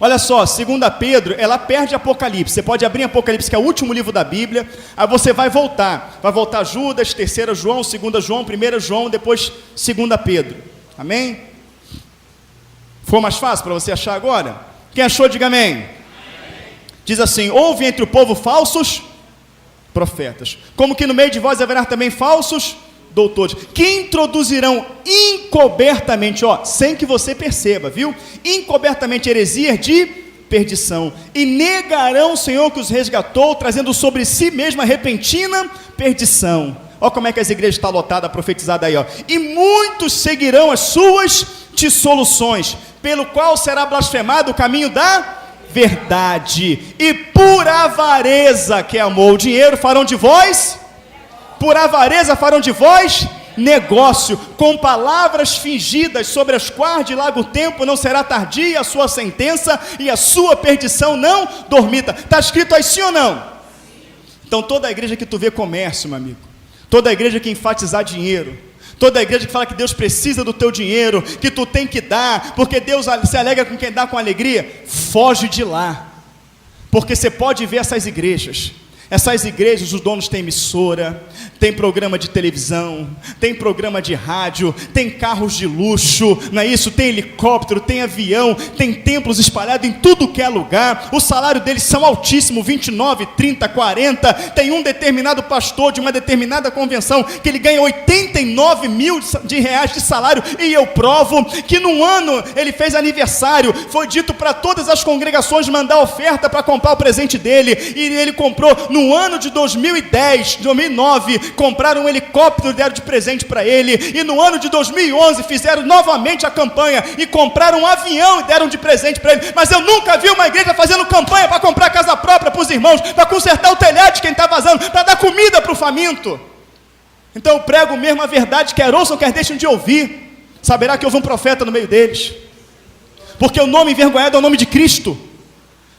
Olha só, 2 Pedro, ela perde Apocalipse. Você pode abrir Apocalipse, que é o último livro da Bíblia. Aí você vai voltar Judas, 3 João, 2 João, 1 João, depois 2 Pedro. Amém? Foi mais fácil para você achar agora? Quem achou, diga amém. Amém. Diz assim, houve entre o povo falsos profetas, como que no meio de vós haverá também falsos doutores, que introduzirão encobertamente, sem que você perceba, viu? Encobertamente heresias de perdição, e negarão o Senhor que os resgatou, trazendo sobre si mesmo a repentina perdição. Olha como é que as igrejas estão lotadas, profetizadas aí, e muitos seguirão as suas dissoluções, pelo qual será blasfemado o caminho da verdade, e por avareza, que amou o dinheiro, farão de vós negócio, com palavras fingidas, sobre as quais de largo tempo não será tardia a sua sentença, e a sua perdição não dormita. Está escrito aí sim ou não? Então toda a igreja que tu vê comércio, meu amigo, toda a igreja que enfatizar dinheiro, toda a igreja que fala que Deus precisa do teu dinheiro, que tu tem que dar, porque Deus se alegra com quem dá com alegria, foge de lá, porque você pode ver essas igrejas, os donos têm emissora, tem programa de televisão, tem programa de rádio, tem carros de luxo, não é isso? Tem helicóptero, tem avião, tem templos espalhados em tudo que é lugar, o salário deles são altíssimos, 29, 30, 40, tem um determinado pastor de uma determinada convenção, que ele ganha 89 mil reais de salário, e eu provo que num ano ele fez aniversário, foi dito para todas as congregações mandar oferta para comprar o presente dele, e ele comprou, no ano de 2010, 2009, compraram um helicóptero e deram de presente para ele, e no ano de 2011 fizeram novamente a campanha e compraram um avião e deram de presente para ele. Mas eu nunca vi uma igreja fazendo campanha para comprar casa própria para os irmãos, para consertar o telhado de quem está vazando, para dar comida para o faminto. Então eu prego mesmo a verdade, quer ouçam, quer deixem de ouvir, saberá que houve um profeta no meio deles. porque o nome envergonhado é o nome de Cristo.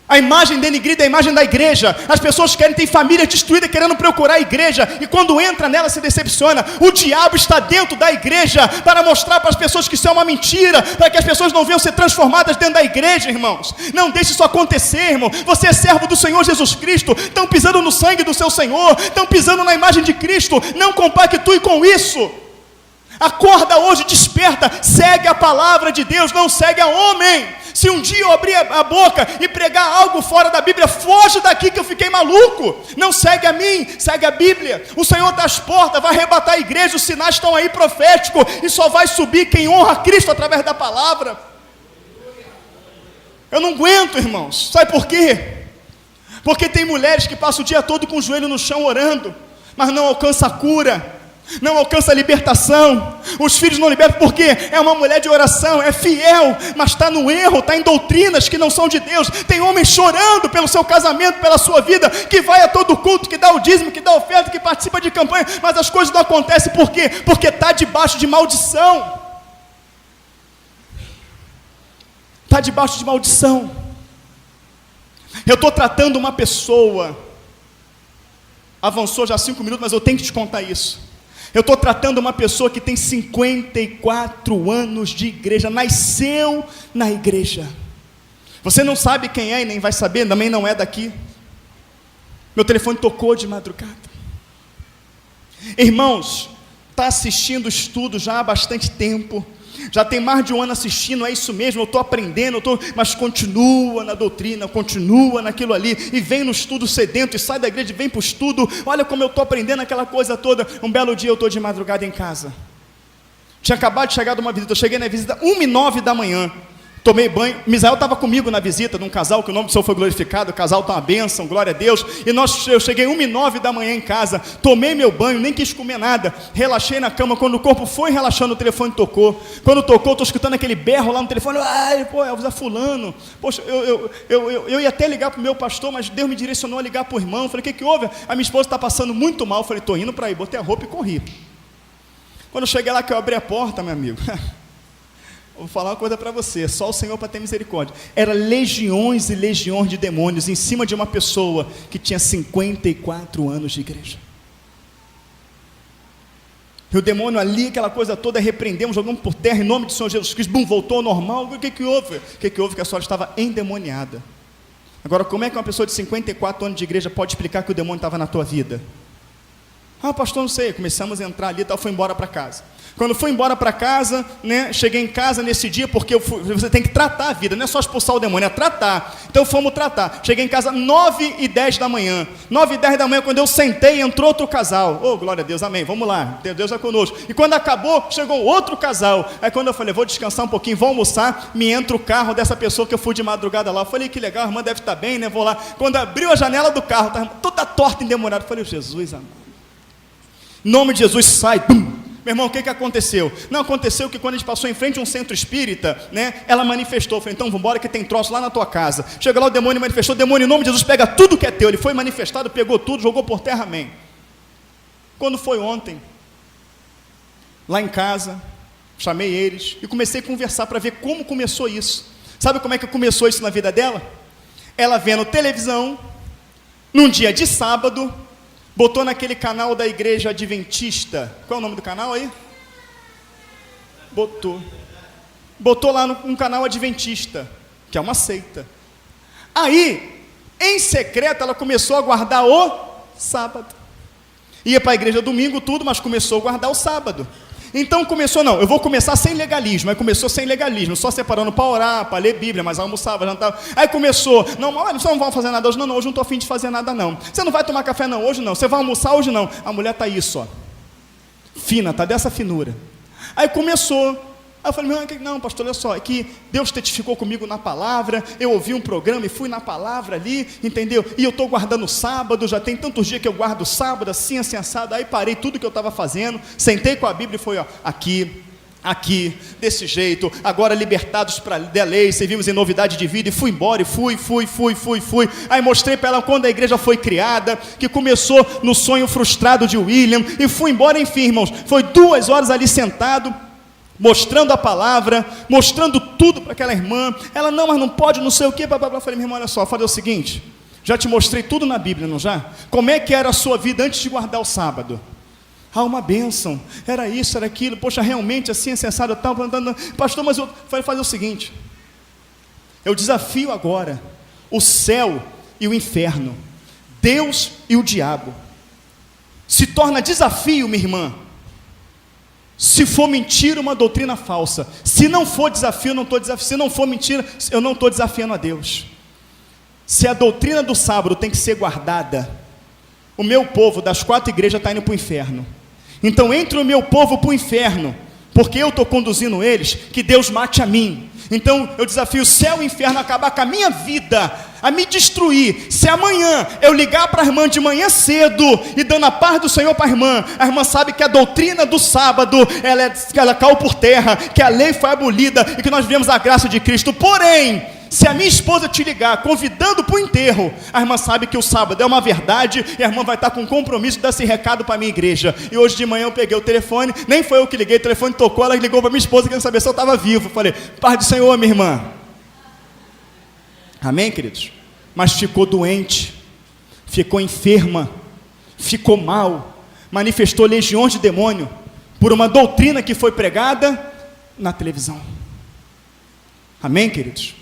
A imagem denegrida é a imagem da igreja. As pessoas querem ter família destruída, querendo procurar a igreja, e quando entra nela se decepciona. O diabo está dentro da igreja para mostrar para as pessoas que isso é uma mentira, para que as pessoas não venham ser transformadas dentro da igreja, irmãos. Não deixe isso acontecer, irmão. Você é servo do Senhor Jesus Cristo. Estão pisando no sangue do seu Senhor, estão pisando na imagem de Cristo. Não compactue com isso. Acorda hoje, desperta, segue a palavra de Deus, não segue a homem. Se um dia eu abrir a boca e pregar algo fora da Bíblia, foge daqui que eu fiquei maluco. Não segue a mim, segue a Bíblia. O Senhor está às portas, vai arrebatar a igreja, os sinais estão aí proféticos, e só vai subir quem honra Cristo através da palavra. Eu não aguento, irmãos. Sabe por quê? Porque tem mulheres que passam o dia todo com o joelho no chão orando, mas não alcança a cura, não alcança a libertação. Os filhos não libertam porque é uma mulher de oração, é fiel, mas está no erro, está em doutrinas que não são de Deus. Tem homens chorando pelo seu casamento, pela sua vida, que vai a todo culto, que dá o dízimo, que dá oferta, que participa de campanha, mas as coisas não acontecem. Por quê? Porque está debaixo de maldição. Está debaixo de maldição. Eu estou tratando uma pessoa, avançou já 5 minutos, mas eu tenho que te contar isso. Eu estou tratando uma pessoa que tem 54 anos de igreja, nasceu na igreja. Você não sabe quem é e nem vai saber, também não é daqui. Meu telefone tocou de madrugada. Irmãos, está assistindo o estudo já há bastante tempo, já tem mais de 1 ano assistindo, é isso mesmo, eu estou aprendendo, mas continua na doutrina, continua naquilo ali, e vem no estudo sedento, e sai da igreja e vem para o estudo. Olha como eu estou aprendendo aquela coisa toda. Um belo dia eu estou de madrugada em casa, tinha acabado de chegar de uma visita, eu cheguei na visita 1h09 da manhã, tomei banho. Misael estava comigo na visita de um casal, que o nome do Senhor foi glorificado, o casal está uma bênção, glória a Deus, e eu cheguei 1h09 da manhã em casa, tomei meu banho, nem quis comer nada, relaxei na cama. Quando o corpo foi relaxando, o telefone tocou. Quando tocou, estou escutando aquele berro lá no telefone. Ai, pô, é fulano. Poxa, eu ia até ligar para o meu pastor, mas Deus me direcionou a ligar para o irmão. Falei, o que houve? A minha esposa está passando muito mal. Falei, estou indo para aí, botei a roupa e corri. Quando eu cheguei lá, que eu abri a porta, meu amigo, vou falar uma coisa para você, só o Senhor para ter misericórdia. Era legiões e legiões de demônios em cima de uma pessoa que tinha 54 anos de igreja. E o demônio ali, aquela coisa toda, repreendemos, jogamos por terra em nome do Senhor Jesus Cristo. Bum, voltou ao normal. O que houve? O que houve? Que a senhora estava endemoniada. Agora, como é que uma pessoa de 54 anos de igreja pode explicar que o demônio estava na tua vida? Ah, pastor, não sei. Começamos a entrar ali e tal, foi embora para casa. Quando fui embora para casa, né, cheguei em casa nesse dia, porque você tem que tratar a vida, não é só expulsar o demônio, é tratar. Então fomos tratar. Cheguei em casa 9h10 da manhã. 9h10 da manhã, quando eu sentei, entrou outro casal. Oh, glória a Deus, amém, vamos lá, Deus é conosco. E quando acabou, chegou outro casal. Aí quando eu falei, vou descansar um pouquinho, vou almoçar, me entra o carro dessa pessoa que eu fui de madrugada lá. Eu falei, que legal, a irmã deve estar bem, né, vou lá. Quando abriu a janela do carro, estava toda torta, endemoniada. Eu falei, Jesus amado, em nome de Jesus, sai, bum. Meu irmão, o que aconteceu? Não, aconteceu que quando a gente passou em frente a um centro espírita, né, ela manifestou. Eu falei, então vamos embora que tem troço lá na tua casa. Chega lá, o demônio manifestou. O demônio, em nome de Jesus, pega tudo que é teu. Ele foi manifestado, pegou tudo, jogou por terra, amém. Quando foi ontem, lá em casa, chamei eles e comecei a conversar para ver como começou isso. Sabe como é que começou isso na vida dela? Ela vendo televisão, num dia de sábado, botou naquele canal da igreja adventista. Qual é o nome do canal aí? Botou lá num canal adventista, que é uma seita. Aí, em secreto, ela começou a guardar o sábado. Ia para a igreja domingo, tudo, mas começou a guardar o sábado. Então começou, não, eu vou começar sem legalismo. Aí começou sem legalismo, só separando para orar, para ler Bíblia, mas almoçava, jantava. Aí começou, não, você não vai fazer nada hoje? Não, hoje não estou a fim de fazer nada não. Você não vai tomar café não, hoje não. Você vai almoçar hoje não. A mulher está isso, ó, fina, está dessa finura. Aí começou. Aí eu falei, não, pastor, olha só, é que Deus testificou comigo na palavra, eu ouvi um programa e fui na palavra ali, entendeu? E eu estou guardando o sábado, já tem tantos dias que eu guardo o sábado, assim, assado. Aí parei tudo que eu estava fazendo, sentei com a Bíblia e foi, ó, aqui, desse jeito, agora libertados da lei, servimos em novidade de vida, e fui embora, e fui. Aí mostrei para ela quando a igreja foi criada, que começou no sonho frustrado de William, e fui embora, enfim, irmãos, foi 2 horas ali sentado. mostrando a palavra, mostrando tudo para aquela irmã. Ela, não, mas não pode, não sei o quê. Eu falei, minha irmã, olha só, fazer o seguinte, já te mostrei tudo na Bíblia, não já? Como é que era a sua vida antes de guardar o sábado? Uma bênção, era isso, era aquilo, poxa, realmente assim, acessado, tal, pastor, mas eu falei, fazer o seguinte, eu desafio agora o céu e o inferno, Deus e o diabo. Se torna desafio, minha irmã, se for mentira, uma doutrina falsa. Se não for desafio, eu não estou desafiando. Se não for mentira, eu não estou desafiando a Deus. Se a doutrina do sábado tem que ser guardada, o meu povo das 4 igrejas está indo para o inferno. Então, entre o meu povo para o inferno, porque eu estou conduzindo eles, que Deus mate a mim. Então, eu desafio o céu e o inferno a acabar com a minha vida, a me destruir. Se amanhã eu ligar para a irmã de manhã cedo e dando a paz do Senhor para a irmã sabe que a doutrina do sábado, ela caiu por terra, que a lei foi abolida e que nós vivemos a graça de Cristo. Porém, se a minha esposa te ligar, convidando para o enterro, a irmã sabe que o sábado é uma verdade, e a irmã vai estar com compromisso de dar esse recado para a minha igreja. E hoje de manhã eu peguei o telefone, nem foi eu que liguei, o telefone tocou, ela ligou para minha esposa, querendo saber se eu estava vivo. Eu falei, paz do Senhor, minha irmã. Amém, queridos? Mas ficou doente, ficou enferma, ficou mal, manifestou legiões de demônio, por uma doutrina que foi pregada na televisão. Amém, queridos?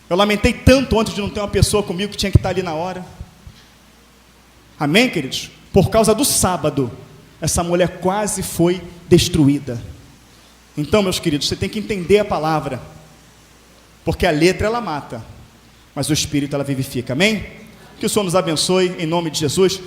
Eu lamentei tanto ontem de não ter uma pessoa comigo que tinha que estar ali na hora. Amém, queridos? Por causa do sábado, essa mulher quase foi destruída. Então, meus queridos, você tem que entender a palavra, porque a letra ela mata, mas o Espírito ela vivifica. Amém? Que o Senhor nos abençoe, em nome de Jesus.